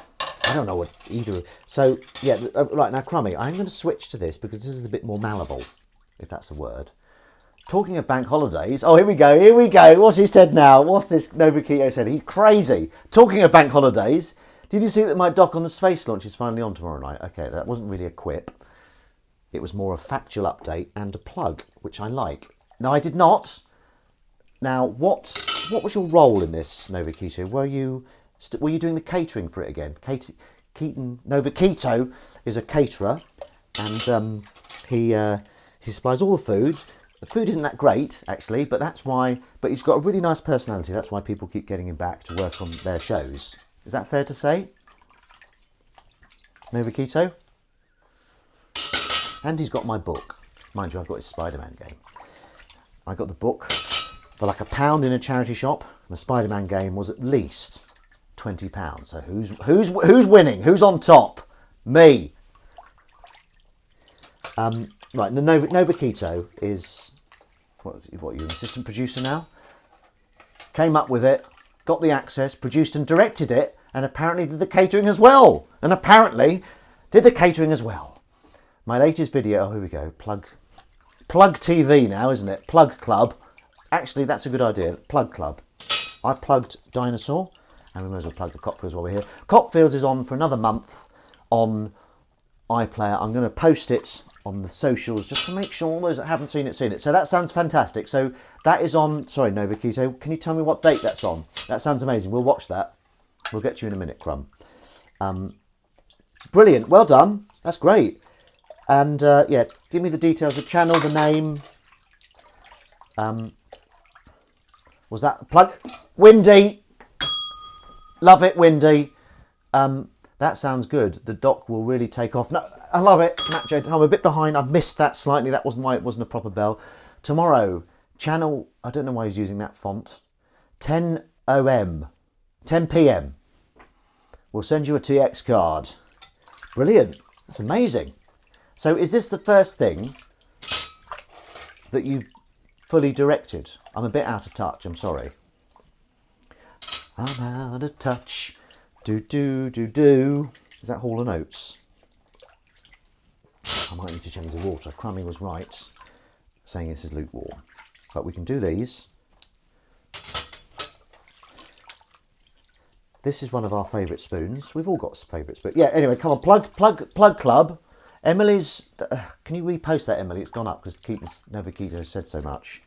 I don't know what either. So yeah, right now, Crummy, I'm going to switch to this because this is a bit more malleable, if that's a word. Talking of bank holidays, oh, here we go. What's he said now? What's this Novakito said? He's crazy. Talking of bank holidays, did you see that my doc on the space launch is finally on tomorrow night? Okay, that wasn't really a quip. It was more a factual update and a plug, which I like. No, I did not. Now, what was your role in this, Novakito? Were you doing the catering for it again? Novakito is a caterer, and he supplies all the food. The food isn't that great, actually, but that's why. But he's got a really nice personality. That's why people keep getting him back to work on their shows. Is that fair to say, Novakito? And he's got my book. Mind you, I've got his Spider-Man game. I got the book for like £1 in a charity shop. The Spider-Man game was at least £20. So who's winning? Who's on top? Me. Right, the Novakito is what you're an assistant producer now? Came up with it, got the access, produced and directed it, and apparently did the catering as well. My latest video, oh here we go, plug TV now, isn't it? Plug Club. Actually, that's a good idea. Plug Club. I plugged Dinosaur, and we may as well plug the Copfields while we're here. Copfields is on for another month on iPlayer. I'm going to post it on the socials just to make sure those that haven't seen it. So that sounds fantastic. So that is on, sorry Novakito, can you tell me what date that's on? That sounds amazing. We'll watch that. We'll get you in a minute, Crumb. Brilliant. Well done. That's great. And yeah, give me the details, the channel, the name. Was that plug? Windy. Love it, Windy. That sounds good. The doc will really take off. No, I love it. Matt J. I'm a bit behind. I missed that slightly. That wasn't why it wasn't a proper bell. Tomorrow, channel, I don't know why he's using that font. 10 p.m. We'll send you a TX card. Brilliant. That's amazing. So is this the first thing that you've fully directed? I'm a bit out of touch, I'm sorry. I'm out of touch. Do. Is that Hall & Oates? I might need to change the water. Crummy was right, saying this is lukewarm. But we can do these. This is one of our favourite spoons. We've all got favourites, but yeah. Anyway, come on, plug club. Emily's. Can you repost that, Emily? It's gone up because Keto said so much.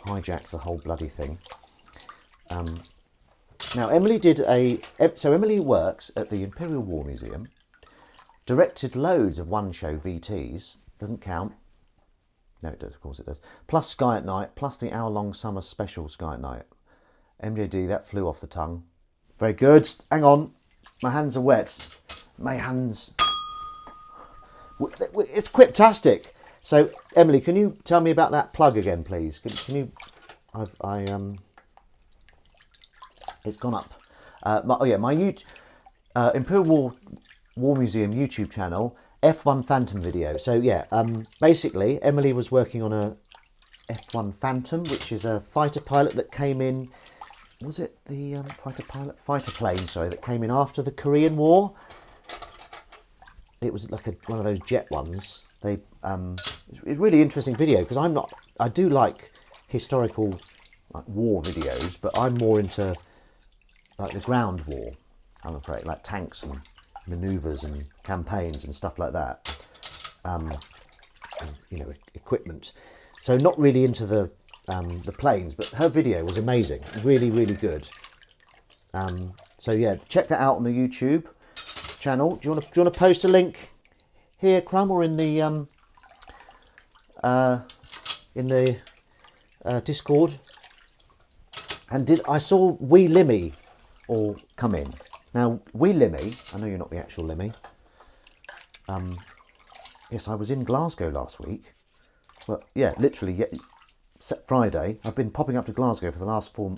Hijacked the whole bloody thing. Now Emily did so Emily works at the Imperial War Museum. Directed loads of one-show VTs. Doesn't count. No, it does. Of course it does. Plus Sky at Night. Plus the hour-long summer special Sky at Night. MJD, that flew off the tongue. Very good. Hang on. My hands are wet. My hands. It's quiptastic. So, Emily, can you tell me about that plug again, please? Can you... It's gone up. My Imperial War Museum YouTube channel, F1 Phantom video. So, yeah, basically, Emily was working on a F1 Phantom, which is a fighter pilot that came in... Was it the fighter plane, sorry, that came in after the Korean War? It was like one of those jet ones. It's a really interesting video because I do like historical war videos, but I'm more into like the ground war, I'm afraid, like tanks and manoeuvres and campaigns and stuff like that. And, equipment. So not really into the planes, but her video was amazing, really, really good. So yeah, check that out on the YouTube channel. Do you want to post a link here, Crumb, or in the Discord? And I saw Wee Limmy all come in. Now Wee Limmy, I know you're not the actual Limmy. Yes, I was in Glasgow last week. Well, yeah, literally. Yeah, Friday. I've been popping up to Glasgow for the last 4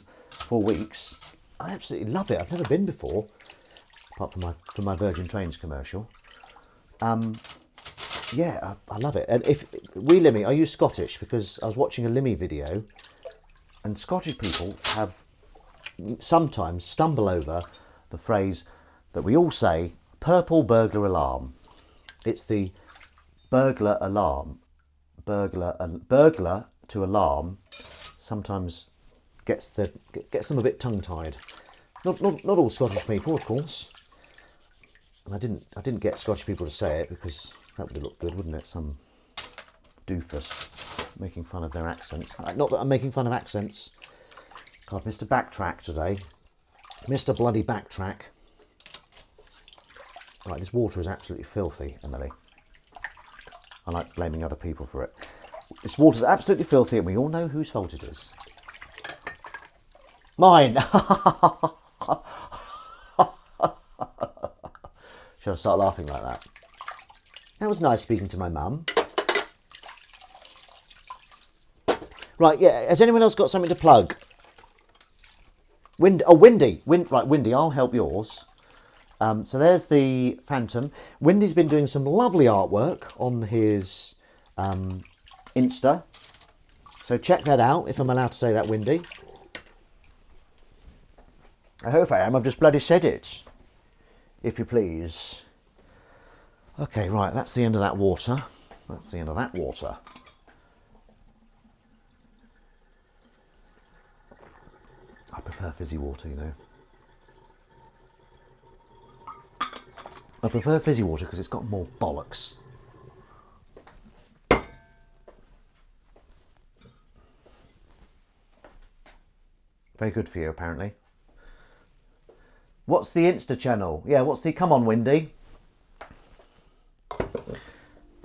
weeks. I absolutely love it. I've never been before, apart from my Virgin Trains commercial. Yeah, I love it. And if Wee Limmy, are you Scottish? Because I was watching a Limmy video, and Scottish people have sometimes stumble over the phrase that we all say: "Purple burglar alarm." It's the burglar alarm. Burglar to alarm sometimes gets them a bit tongue-tied. Not all Scottish people, of course. And I didn't get Scottish people to say it because that would have looked good, wouldn't it? Some doofus making fun of their accents. Not that I'm making fun of accents. God, Mr. Backtrack today. Mr. Bloody Backtrack. Right, this water is absolutely filthy, Emily. I like blaming other people for it. This water's absolutely filthy, and we all know whose fault it is. Mine! Should I start laughing like that? That was nice speaking to my mum. Right, yeah, has anyone else got something to plug? Windy. Right, Windy, I'll help yours. So there's the Phantom. Windy's been doing some lovely artwork on his Insta. So check that out, if I'm allowed to say that, Windy. I hope I am. I've just bloody said it. If you please. Okay, right, that's the end of that water. That's the end of that water. I prefer fizzy water, you know. I prefer fizzy water because it's got more bollocks. Very good for you, apparently. What's the Insta channel? Yeah, come on, Windy.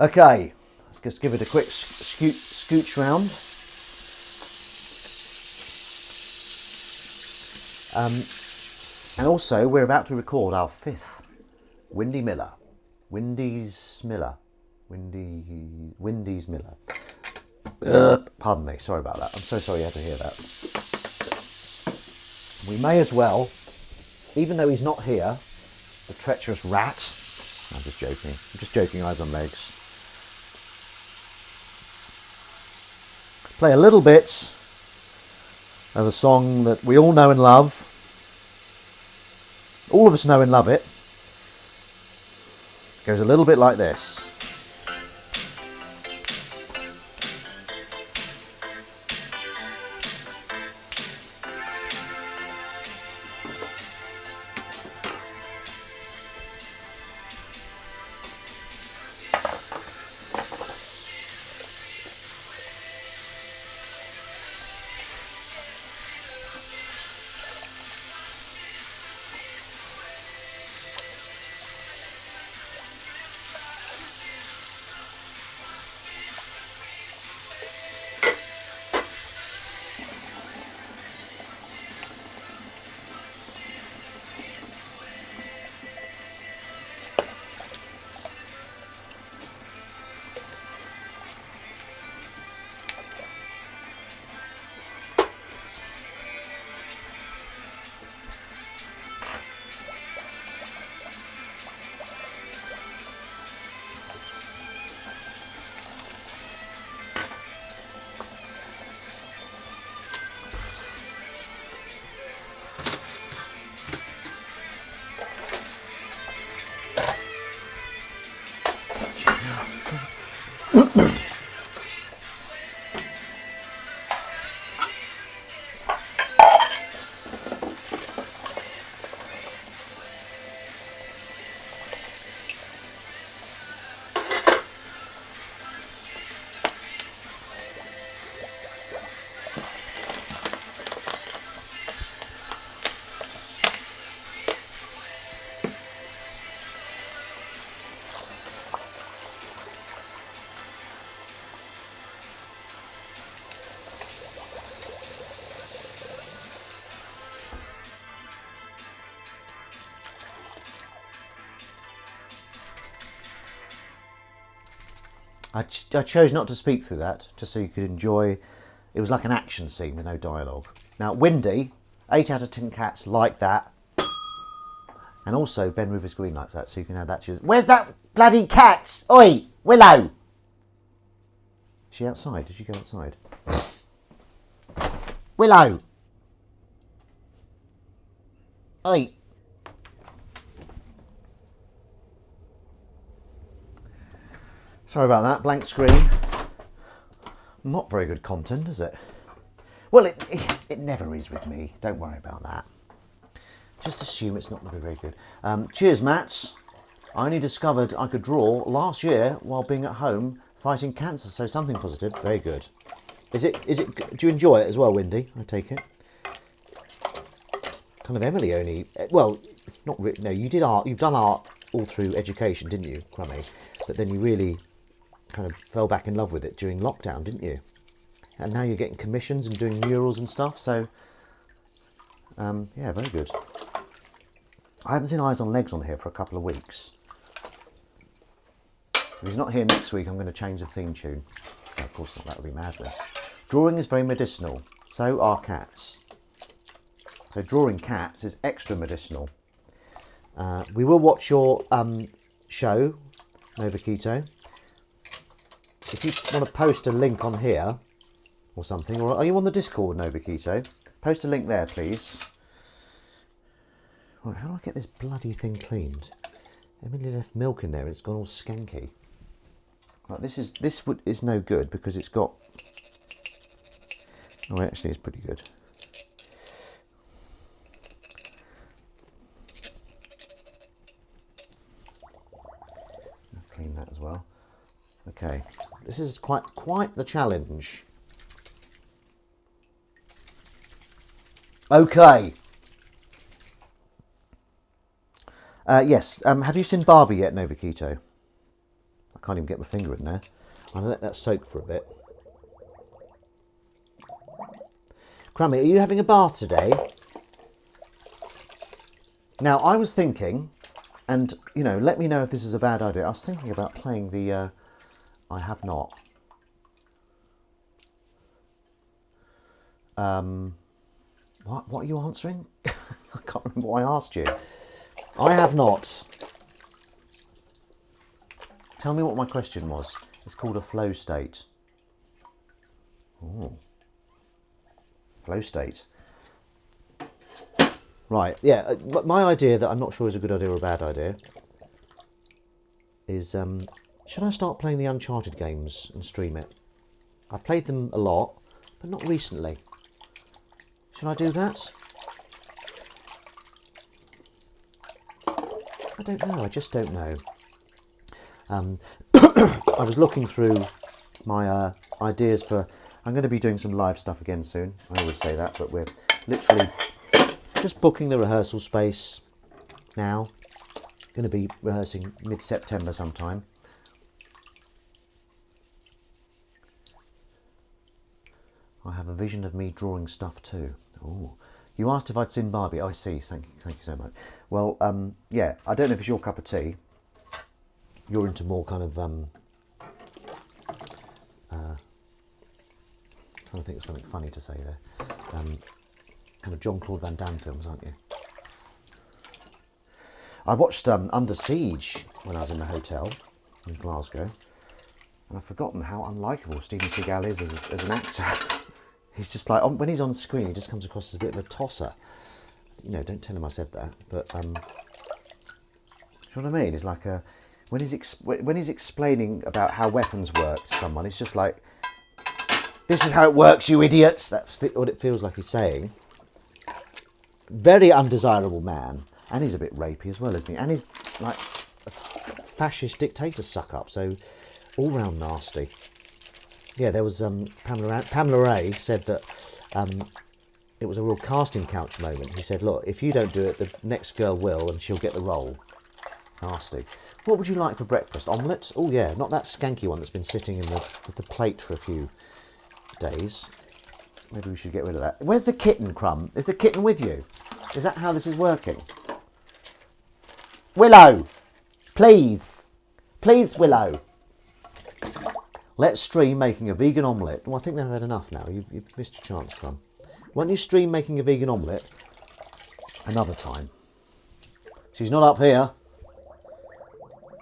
Okay, let's just give it a quick scooch round. And also, we're about to record our 5th Windy Miller. Windy's Miller. Pardon me, sorry about that. I'm so sorry you had to hear that. We may as well, even though he's not here, the treacherous rat. I'm just joking. I'm just joking, eyes on legs. Play a little bit of a song that we all know and love. All of us know and love it. It goes a little bit like this. I chose not to speak through that, just so you could enjoy. It was like an action scene with no dialogue. Now, Windy, 8 out of 10 cats like that. And also, Ben Rivers Green likes that, so you can add that to your... Where's that bloody cat? Oi, Willow! Is she outside? Did she go outside? Willow! Oi! Sorry about that, blank screen. Not very good content, is it? Well, it never is with me. Don't worry about that. Just assume it's not going to be very good. Cheers, Mats. I only discovered I could draw last year while being at home fighting cancer, so something positive. Very good. Is it? Do you enjoy it as well, Windy? I take it. Kind of Emily only. Well, not really. No, you did art. You've done art all through education, didn't you, Crummy? But then you really kind of fell back in love with it during lockdown, didn't you? And now you're getting commissions and doing murals and stuff. So, yeah, very good. I haven't seen Eyes on Legs on here for a couple of weeks. If he's not here next week, I'm going to change the theme tune. No, of course not, that would be madness. Drawing is very medicinal. So are cats. So drawing cats is extra medicinal. We will watch your show, Nova Keto. If you want to post a link on here or something, or are you on the Discord, Nova Keto? Post a link there, please. Right, how do I get this bloody thing cleaned? Emily left milk in there and it's gone all skanky. Right, this is no good because it's got... Oh, actually, it's pretty good. I'll clean that as well. Okay, this is quite the challenge. Okay. Yes. Have you seen Barbie yet, Nova Keto? I can't even get my finger in there. I'll let that soak for a bit. Crummy, are you having a bath today? Now, I was thinking, and, you know, let me know if this is a bad idea. I was thinking about playing the... I have not. What are you answering? I can't remember what I asked you. I have not. Tell me what my question was. It's called a flow state. Oh. Flow state. Right, yeah. My idea that I'm not sure is a good idea or a bad idea is, should I start playing the Uncharted games and stream it? I've played them a lot, but not recently. Should I do that? I don't know. I just don't know. I was looking through my ideas for... I'm going to be doing some live stuff again soon. I always say that, but we're literally just booking the rehearsal space now. Going to be rehearsing mid-September sometime. I have a vision of me drawing stuff too. Oh, you asked if I'd seen Barbie. Oh, I see. Thank you so much. Well, yeah, I don't know if it's your cup of tea. You're into more kind of trying to think of something funny to say there. Kind of Jean-Claude Van Damme films, aren't you? I watched Under Siege when I was in the hotel in Glasgow, and I've forgotten how unlikable Steven Seagal is as an actor. He's just like, when he's on screen, he just comes across as a bit of a tosser. You know, don't tell him I said that, but do you know what I mean? It's like when he's explaining about how weapons work to someone, it's just like, this is how it works, you idiots. That's what it feels like he's saying. Very undesirable man. And he's a bit rapey as well, isn't he? And he's like a fascist dictator suck-up, so all round nasty. Yeah, there was Pamela Ray said that it was a real casting couch moment. He said, look, if you don't do it, the next girl will, and she'll get the role. Nasty. What would you like for breakfast? Omelettes? Oh yeah, not that skanky one that's been sitting in the plate for a few days. Maybe we should get rid of that. Where's the kitten, Crumb? Is the kitten with you? Is that how this is working? Willow, please. Please, Willow. Let's stream making a vegan omelette. Well, I think they've had enough now. You've missed your chance, Crumb. Why don't you stream making a vegan omelette another time? She's not up here.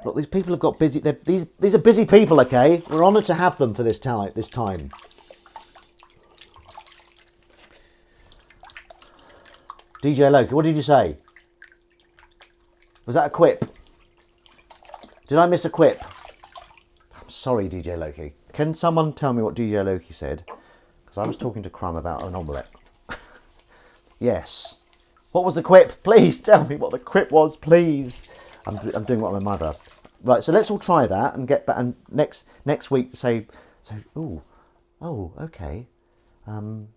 Look, these people have got busy. These are busy people, okay? We're honoured to have them for this time. DJ Loki, what did you say? Was that a quip? Did I miss a quip? I'm sorry, DJ Loki. Can someone tell me what DJ Loki said? Because I was talking to Crumb about an omelette. Yes. What was the quip? Please tell me what the quip was, please. I'm doing what my mother. Right, so let's all try that and get back. And next week, say, oh, okay. What am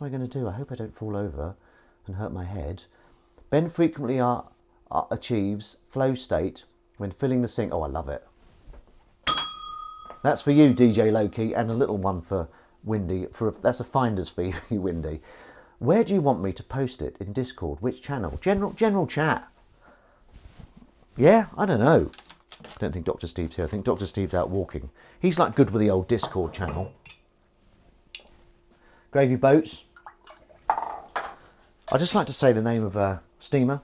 I going to do? I hope I don't fall over and hurt my head. Ben frequently achieves flow state when filling the sink. Oh, I love it. That's for you, DJ Loki, and a little one for Windy. That's a finder's fee for you, Windy. Where do you want me to post it? In Discord? Which channel? General chat. Yeah, I don't know. I don't think Dr. Steve's here. I think Dr. Steve's out walking. He's like good with the old Discord channel. Gravy Boats. I'd just like to say the name of a steamer.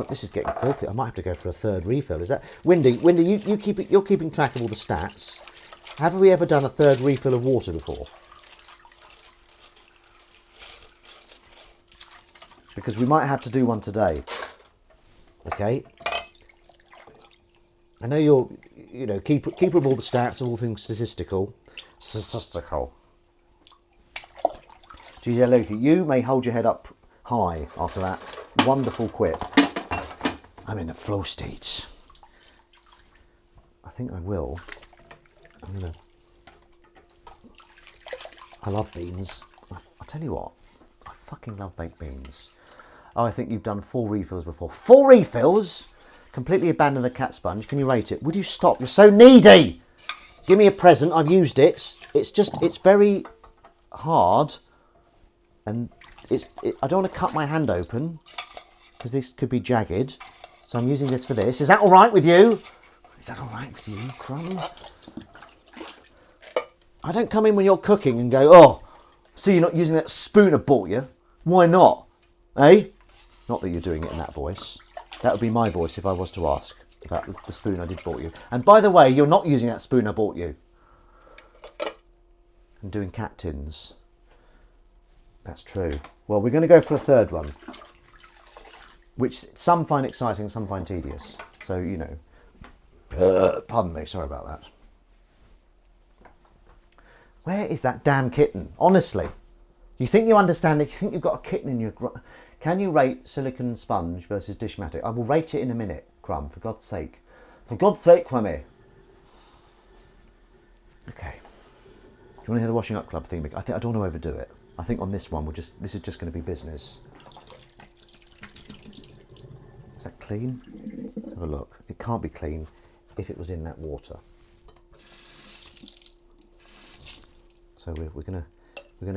This is getting filthy. I might have to go for a third refill. Is that Windy? Windy, you keep it. You're keeping track of all the stats. Have we ever done a third refill of water before? Because we might have to do one today. Okay. I know you're, keeper of all the stats, all things statistical. DJ Loki, you may hold your head up high after that wonderful quip. I'm in a flow state. I think I will. I love beans. I'll tell you what, I fucking love baked beans. Oh, I think you've done 4 refills before. 4 refills? Completely abandoned the cat sponge. Can you rate it? Would you stop? You're so needy. Give me a present. I've used it. It's very hard. And I don't want to cut my hand open because this could be jagged. So I'm using this for this. Is that all right with you? Is that all right with you, Crumb? I don't come in when you're cooking and go, oh, so you're not using that spoon I bought you? Why not? Eh? Not that you're doing it in that voice. That would be my voice if I was to ask about the spoon I did bought you. And by the way, you're not using that spoon I bought you. I'm doing cat tins. That's true. Well, we're going to go for a third one. Which some find exciting, some find tedious. So, pardon me, sorry about that. Where is that damn kitten? Honestly. You think you understand it? You think you've got a kitten in your... Can you rate silicone sponge versus Dishmatic? I will rate it in a minute, Crumb, for God's sake. For God's sake, Crummy. Okay. Do you want to hear the washing up club theme? I don't want to overdo it. I think on this one, this is just going to be business. Is that clean? Let's have a look. It can't be clean if it was in that water. So we're gonna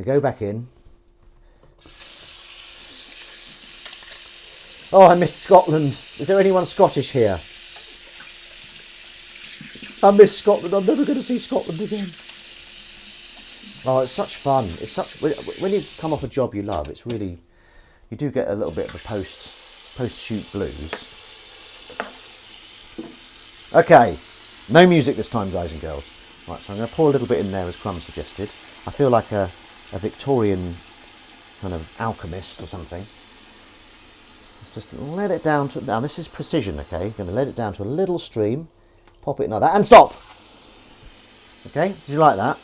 go back in. Oh, I miss Scotland. Is there anyone Scottish here? I miss Scotland. I'm never going to see Scotland again. Oh, it's such fun. It's such when you come off a job you love. It's really, you do get a little bit of a post-shoot blues. Okay, no music this time, guys and girls. Right, so I'm going to pour a little bit in there as Crumb suggested. I feel like a Victorian kind of alchemist or something. Let's just let it down to, now this is precision, okay? Going to let it down to a little stream, pop it in like that, and stop! Okay, did you like that?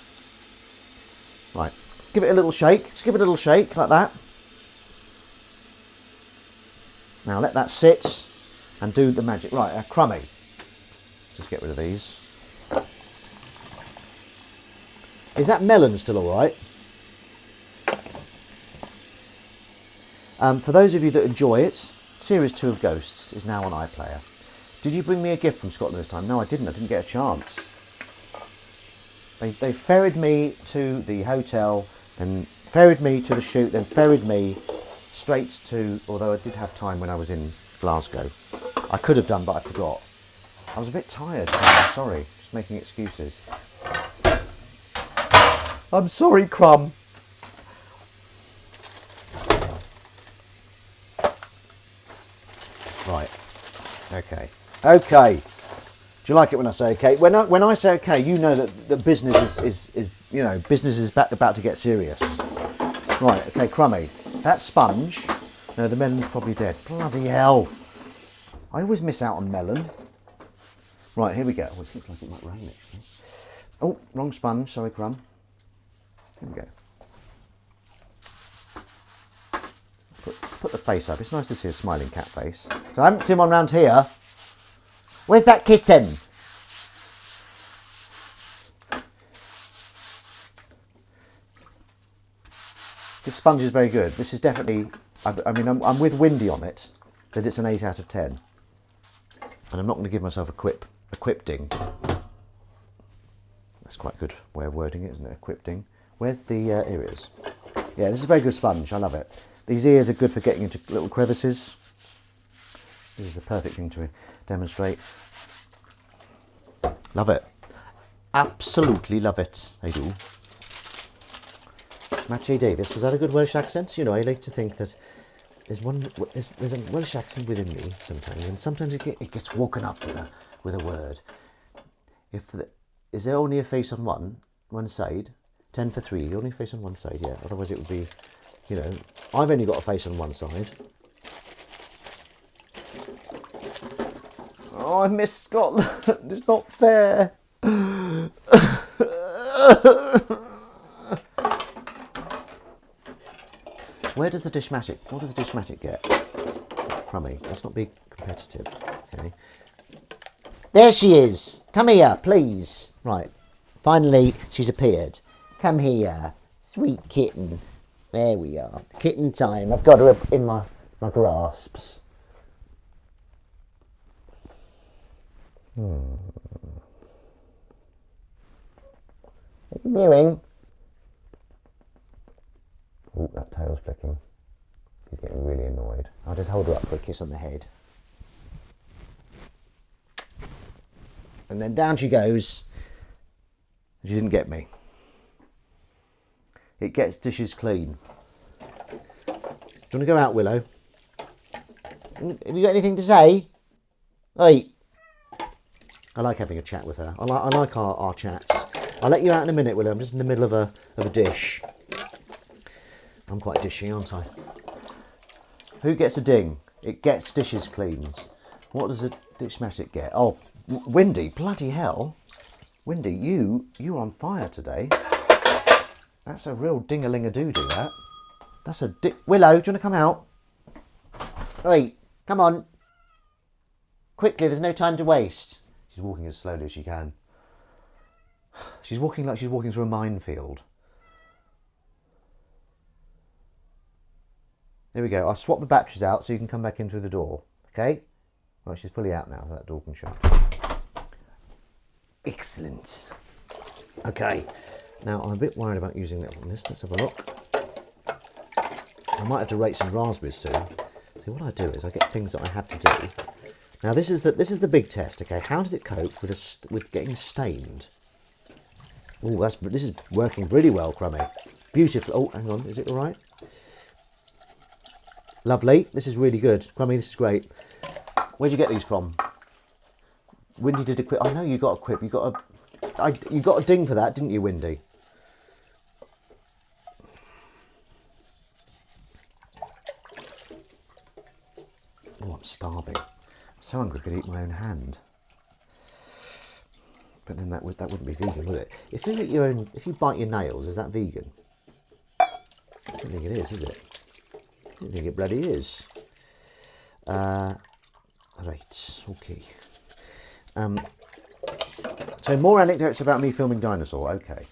Right, give it a little shake, just give it a little shake like that. Now let that sit and do the magic. Right, Crummy. Just get rid of these. Is that melon still all right? For those of you that enjoy it, Series 2 of Ghosts is now on iPlayer. Did you bring me a gift from Scotland this time? No, I didn't. I didn't get a chance. They ferried me to the hotel, then ferried me to the shoot, then ferried me straight to, although I did have time when I was in Glasgow. I could have done, but I forgot. I was a bit tired. I'm sorry. Just making excuses. I'm sorry, Crumb. Right. Okay. Okay. Do you like it when I say okay? When I say okay, you know that the business is you know, business is about to get serious. Right. Okay, Crummy. That sponge. No, the melon's probably dead. Bloody hell! I always miss out on melon. Right, here we go. Oh, it looks like it might rain actually. Oh, wrong sponge. Sorry, Crumb. Here we go. Put the face up. It's nice to see a smiling cat face. So I haven't seen one round here. Where's that kitten? This sponge is very good. This is definitely, I mean, I'm with Windy on it, that it's an 8 out of 10. And I'm not going to give myself a quip ding. That's quite a good way of wording it, isn't it? A quip ding. Where's the, here it is. Yeah, this is a very good sponge. I love it. These ears are good for getting into little crevices. This is the perfect thing to demonstrate. Love it. Absolutely love it. I do. Matt J. Davis, was that a good Welsh accent? You know, I like to think that there's a Welsh accent within me sometimes, and sometimes it gets woken up with a word. Is there only a face on one side? 10 for 3, only face on one side, yeah. Otherwise it would be, you know, I've only got a face on one side. Oh, I miss Scotland. It's not fair. What does the Dishmatic get? Crummy, let's not be competitive. Okay. There she is. Come here, please. Right. Finally, she's appeared. Come here, sweet kitten. There we are. Kitten time. I've got her in my grasps. What are you doing? Oh, that tail's flicking. He's getting really annoyed. I'll just hold her up for a kiss on the head. And then down she goes. She didn't get me. It gets dishes clean. Do you want to go out, Willow? Have you got anything to say? Oi. I like having a chat with her. I like our chats. I'll let you out in a minute, Willow. I'm just in the middle of a dish. I'm quite dishy, aren't I? Who gets a ding? It gets dishes cleaned. What does a Dishmatic get? Oh, Windy. Bloody hell. Windy, you're on fire today. That's a real ding-a-ling-a-doo-doo, that. That's a dick. Willow, do you want to come out? Oi, come on. Quickly, there's no time to waste. She's walking as slowly as she can. She's walking like she's walking through a minefield. There we go. I'll swap the batteries out so you can come back in through the door. Okay? Well, she's fully out now, so that door can shut. Excellent. Okay. Now, I'm a bit worried about using that on this. Let's have a look. I might have to rate some raspberries soon. So what I do is I get things that I have to do. Now, this is the big test. Okay, how does it cope with getting stained? Oh, this is working really well, Crummy. Beautiful. Oh, hang on. Is it all right? Lovely. This is really good. Crummy, this is great. Where'd you get these from? Windy did a quip. I know you got a quip. You got a ding for that, didn't you, Windy? Oh, I'm starving. I'm so hungry I could eat my own hand. But then that wouldn't be vegan, would it? If you bite your nails, is that vegan? I don't think it is it? I don't think it bloody is. Right, okay. So more anecdotes about me filming Dinosaur, okay.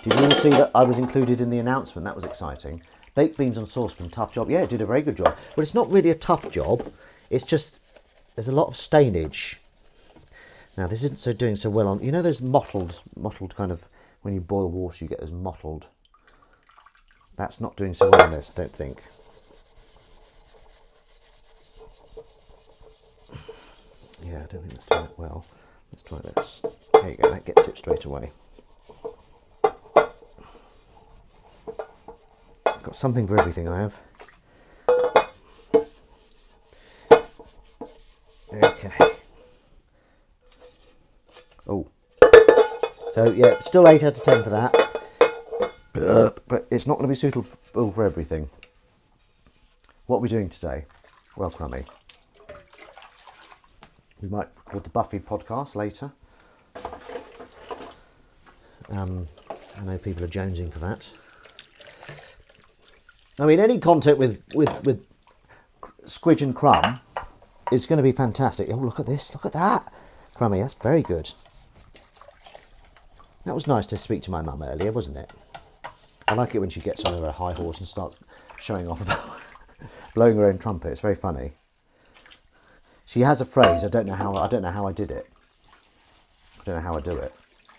Did you all see that I was included in the announcement? That was exciting. Baked beans on saucepan, tough job. Yeah, it did a very good job. But it's not really a tough job. It's just, there's a lot of stainage. Now, this isn't doing so well on, you know those mottled kind of, when you boil water, you get those mottled. That's not doing so well on this, I don't think. Yeah, I don't think that's doing it well. Let's try this. There you go, that gets it straight away. Got something for everything I have. Okay. Oh. So, yeah, still 8 out of 10 for that. But it's not going to be suitable for everything. What are we doing today? Well, Crummy. We might record the Buffy podcast later. I know people are jonesing for that. I mean, any content with Squidge and Crumb is going to be fantastic. Oh, look at this. Look at that. Crummy, that's very good. That was nice to speak to my mum earlier, wasn't it? I like it when she gets on her high horse and starts showing off about blowing her own trumpet. It's very funny. She has a phrase. I don't know how I did it. I don't know how I do it.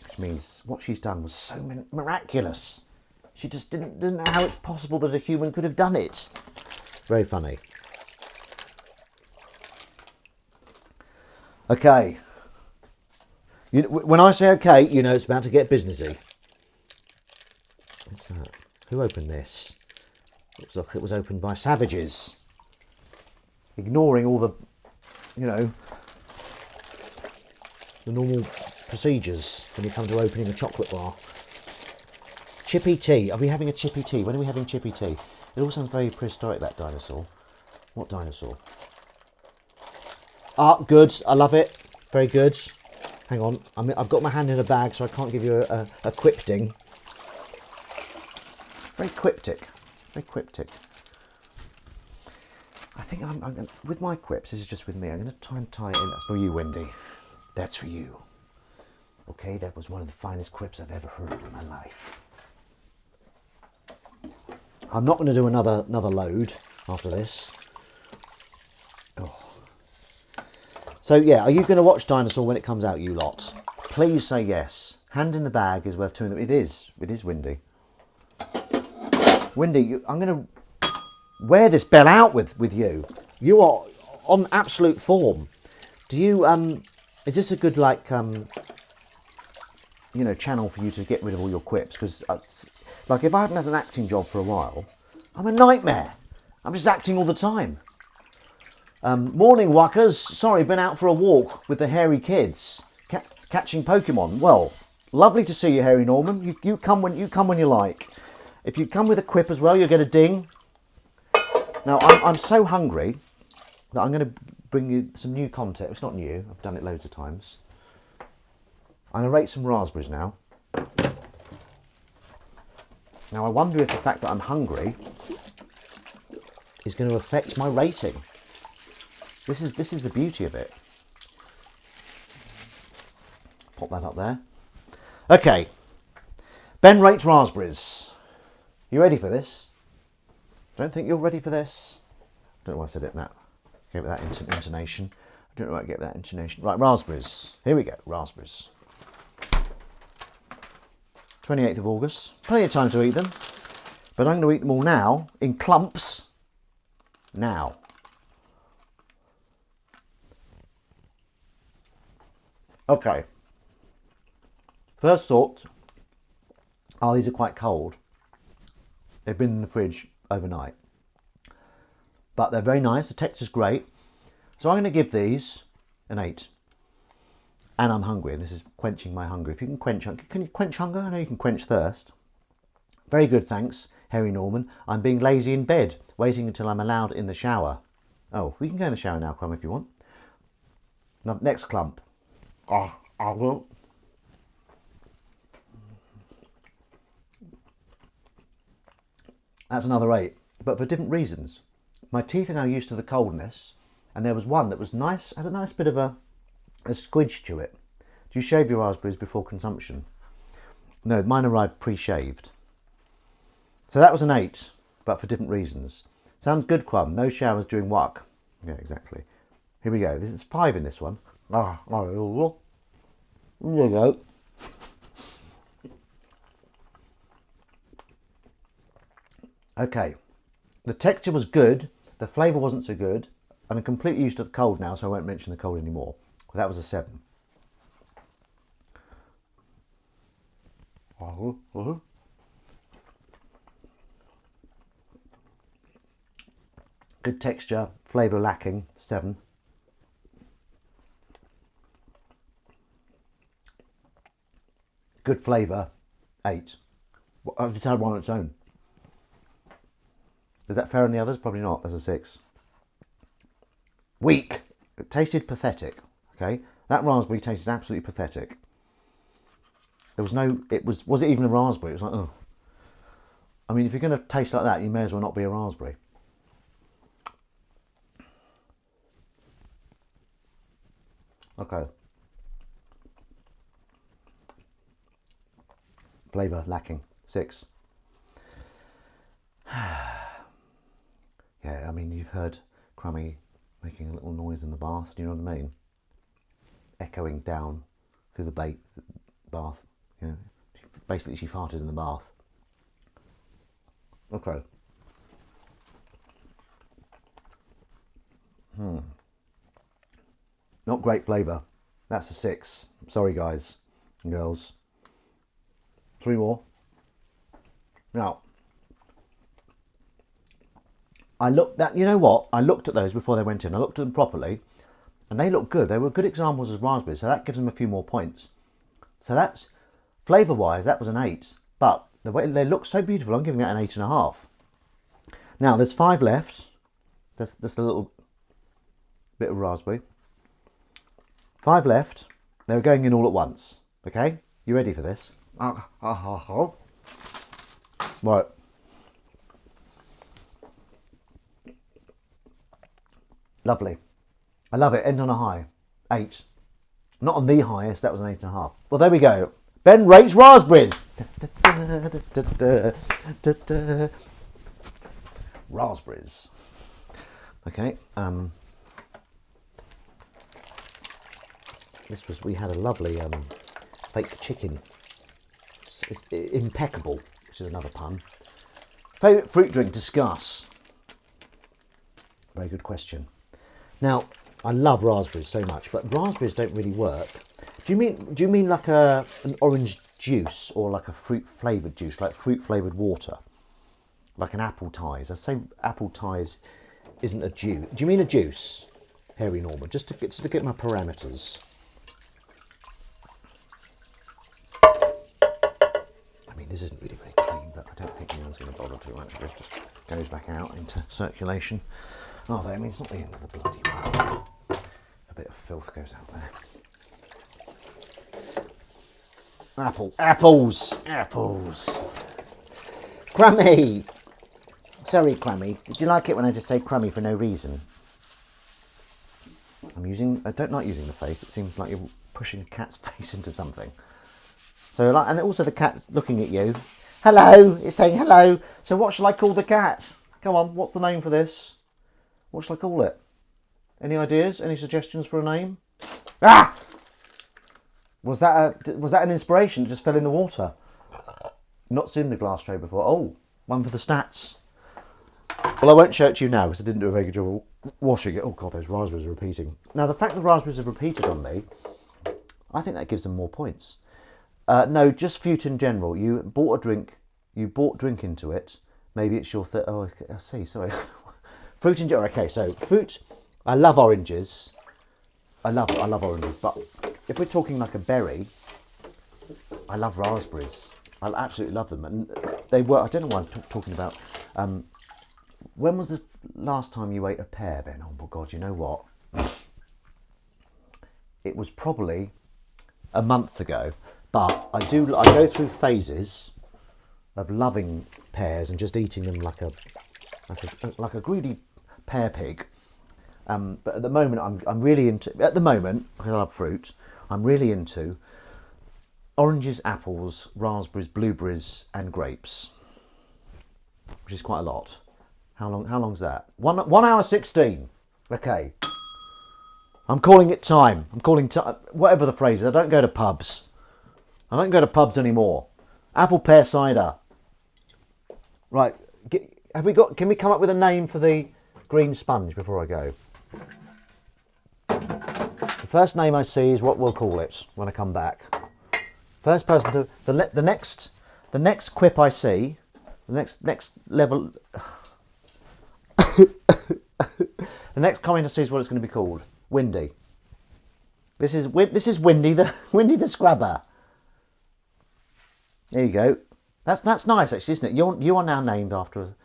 Which means what she's done was so miraculous. She just didn't know how it's possible that a human could have done it. Very funny. Okay. When I say okay, you know it's about to get businessy. What's that? Who opened this? Looks like it was opened by savages. Ignoring all the, you know, the normal procedures when you come to opening a chocolate bar. Chippy tea. Are we having a chippy tea? When are we having chippy tea? It all sounds very prehistoric, that dinosaur. What dinosaur? Ah, good. I love it. Very good. Hang on. I've got my hand in a bag, so I can't give you a quip ding. Very cryptic. Very cryptic. I think I'm with my quips, this is just with me. I'm going to try and tie it in. That's for you, Wendy. That's for you. Okay, that was one of the finest quips I've ever heard in my life. I'm not going to do another load after this. Oh. So yeah, are you going to watch Dinosaur when it comes out, you lot? Please say yes. Hand in the bag is worth 2. It is, Windy. Windy, I'm going to wear this bell out with you. You are on absolute form. Do you is this a good you know, channel for you to get rid of all your quips? Because like if I haven't had an acting job for a while, I'm a nightmare. I'm just acting all the time. Morning, Wuckers. Sorry, been out for a walk with the hairy kids, catching Pokemon. Well, lovely to see you, Harry Norman. You come when you like. If you come with a quip as well, you'll get a ding. Now, I'm so hungry that I'm going to bring you some new content. It's not new. I've done it loads of times. I'm going to rate some raspberries now. Now I wonder if the fact that I'm hungry is going to affect my rating. This is the beauty of it. Pop that up there. Okay. Ben rates raspberries. You ready for this? Don't think you're ready for this. Don't know why I said it in that. Gave it that intonation. I don't know why I gave that intonation. Right, raspberries. Here we go. Raspberries. 28th of August. Plenty of time to eat them. But I'm going to eat them all now in clumps. Now. Okay. First thought, oh, these are quite cold. They've been in the fridge overnight. But they're very nice, the texture's great. So I'm going to give these an 8. And I'm hungry, and this is quenching my hunger. If you can you quench hunger? I know you can quench thirst. Very good, thanks, Harry Norman. I'm being lazy in bed, waiting until I'm allowed in the shower. Oh, we can go in the shower now, Crumb, if you want. Now, next clump. Oh, I will. That's another 8, but for different reasons. My teeth are now used to the coldness, and there was one that was nice, had a nice bit of a squidge to it. Do you shave your raspberries before consumption? No, mine arrived pre-shaved. So that was an 8, but for different reasons. Sounds good, Crumb. No showers during work. Yeah, exactly. Here we go. This is 5 in this one. Here you go. Okay, the texture was good, the flavour wasn't so good, and I'm completely used to the cold now, so I won't mention the cold anymore. But that was a 7. Good texture, flavour lacking, 7. Good flavour, 8. I just had one on its own. Is that fair on the others? Probably not. There's a 6. Weak. It tasted pathetic. Okay, that raspberry tasted absolutely pathetic. There was no. Was it even a raspberry? It was like, oh. I mean, if you're going to taste like that, you may as well not be a raspberry. Okay. Flavour lacking. 6. Yeah, I mean, you've heard Crummy making a little noise in the bath, do you know what I mean? Echoing down through the bath. You know, basically, she farted in the bath. Okay. Not great flavour. That's a 6. Sorry, guys and girls. 3 more. Now, you know what? I looked at those before they went in. I looked at them properly, and they look good. They were good examples of raspberries, so that gives them a few more points. So that's, flavour-wise, that was an 8. But the way they look so beautiful, I'm giving that an 8.5. Now, there's 5 left. There's a little bit of raspberry. 5 left. They're going in all at once. Okay? You ready for this? Right. Lovely. I love it. End on a high. 8. Not on the highest. That was an 8.5. Well, there we go. Ben rates raspberries. Raspberries. Okay. We had a lovely fake chicken. It's impeccable, which is another pun. Favourite fruit drink? Discuss. Very good question. Now, I love raspberries so much, but raspberries don't really work. Do you mean like an orange juice or like a fruit flavoured juice, like fruit flavoured water, like an apple ties? I say apple ties isn't a juice. Do you mean a juice, Harry Norman? Just to get my parameters. I mean, this isn't really very clean, but I don't think anyone's going to bother too much. It just goes back out into circulation. Although, I mean, it's not the end of the bloody world. A bit of filth goes out there. Apples. Crummy! Sorry, Crummy. Did you like it when I just say Crummy for no reason? I don't like using the face. It seems like you're pushing a cat's face into something. So, like, and also the cat's looking at you. Hello! It's saying hello. So what shall I call the cat? Come on, what's the name for this? What shall I call it? Any ideas? Any suggestions for a name? Ah! Was that an inspiration? It just fell in the water. Not seen the glass tray before. Oh, one for the stats. Well, I won't show it to you now because I didn't do a very good job of washing it. Oh God, those raspberries are repeating. Now, the fact the raspberries have repeated on me, I think that gives them more points. No, just fruit in general. You bought drink into it. Maybe it's your oh, I see, sorry. Fruit in general. Okay, so fruit. I love oranges. I love oranges, but if we're talking like a berry, I love raspberries. I absolutely love them, and they were. I don't know why I'm talking about. When was the last time you ate a pear, Ben? Oh my God, you know what? It was probably a month ago, but I go through phases of loving pears and just eating them like a greedy pear pig. But at the moment, I'm really into. At the moment, I love fruit. I'm really into oranges, apples, raspberries, blueberries, and grapes, which is quite a lot. How long's that? 1 hour 16. Okay. I'm calling it time. I'm calling time. Whatever the phrase is. I don't go to pubs. I don't go to pubs anymore. Apple pear cider. Right. Can we come up with a name for the green sponge before I go? The first name I see is what we'll call it when I come back. First person to the next quip I see, the next level. The next comment I see is what it's going to be called. Windy. This is Windy the Scrubber. There you go. That's nice actually, isn't it? You are now named after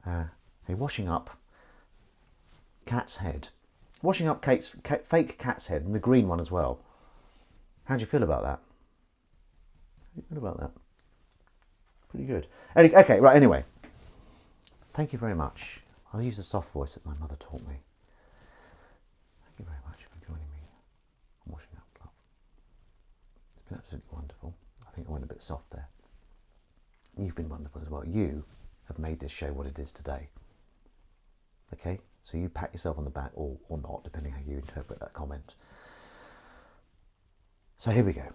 a washing up cat's head. Washing up fake cat's head, and the green one as well. How do you feel about that? How do you feel about that? Pretty good. Okay, right, anyway. Thank you very much. I'll use the soft voice that my mother taught me. Thank you very much for joining me on Washing Up Club. It's been absolutely wonderful. I think I went a bit soft there. You've been wonderful as well. You have made this show what it is today. Okay? So you pat yourself on the back, or not, depending how you interpret that comment. So here we go.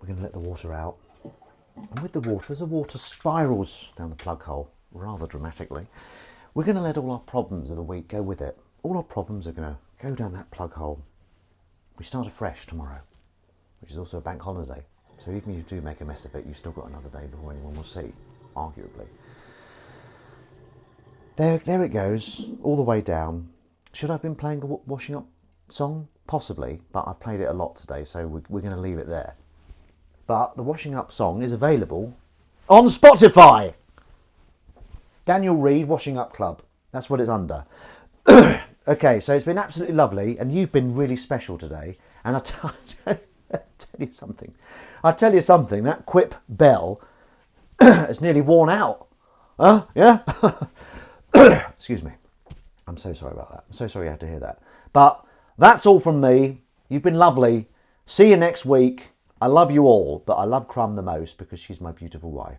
We're going to let the water out. And with the water, as the water spirals down the plug hole, rather dramatically, we're going to let all our problems of the week go with it. All our problems are going to go down that plug hole. We start afresh tomorrow, which is also a bank holiday. So even if you do make a mess of it, you've still got another day before anyone will see, arguably. There it goes, all the way down. Should I have been playing a washing up song? Possibly, but I've played it a lot today, so we're going to leave it there. But the washing up song is available on Spotify. Daniel Reed Washing Up Club. That's what it's under. Okay, so it's been absolutely lovely, and you've been really special today. And I'll tell you something. That quip bell is nearly worn out. Huh? Yeah? Excuse me. I'm so sorry about that. I'm so sorry you had to hear that. But that's all from me. You've been lovely. See you next week. I love you all, but I love Crumb the most because she's my beautiful wife.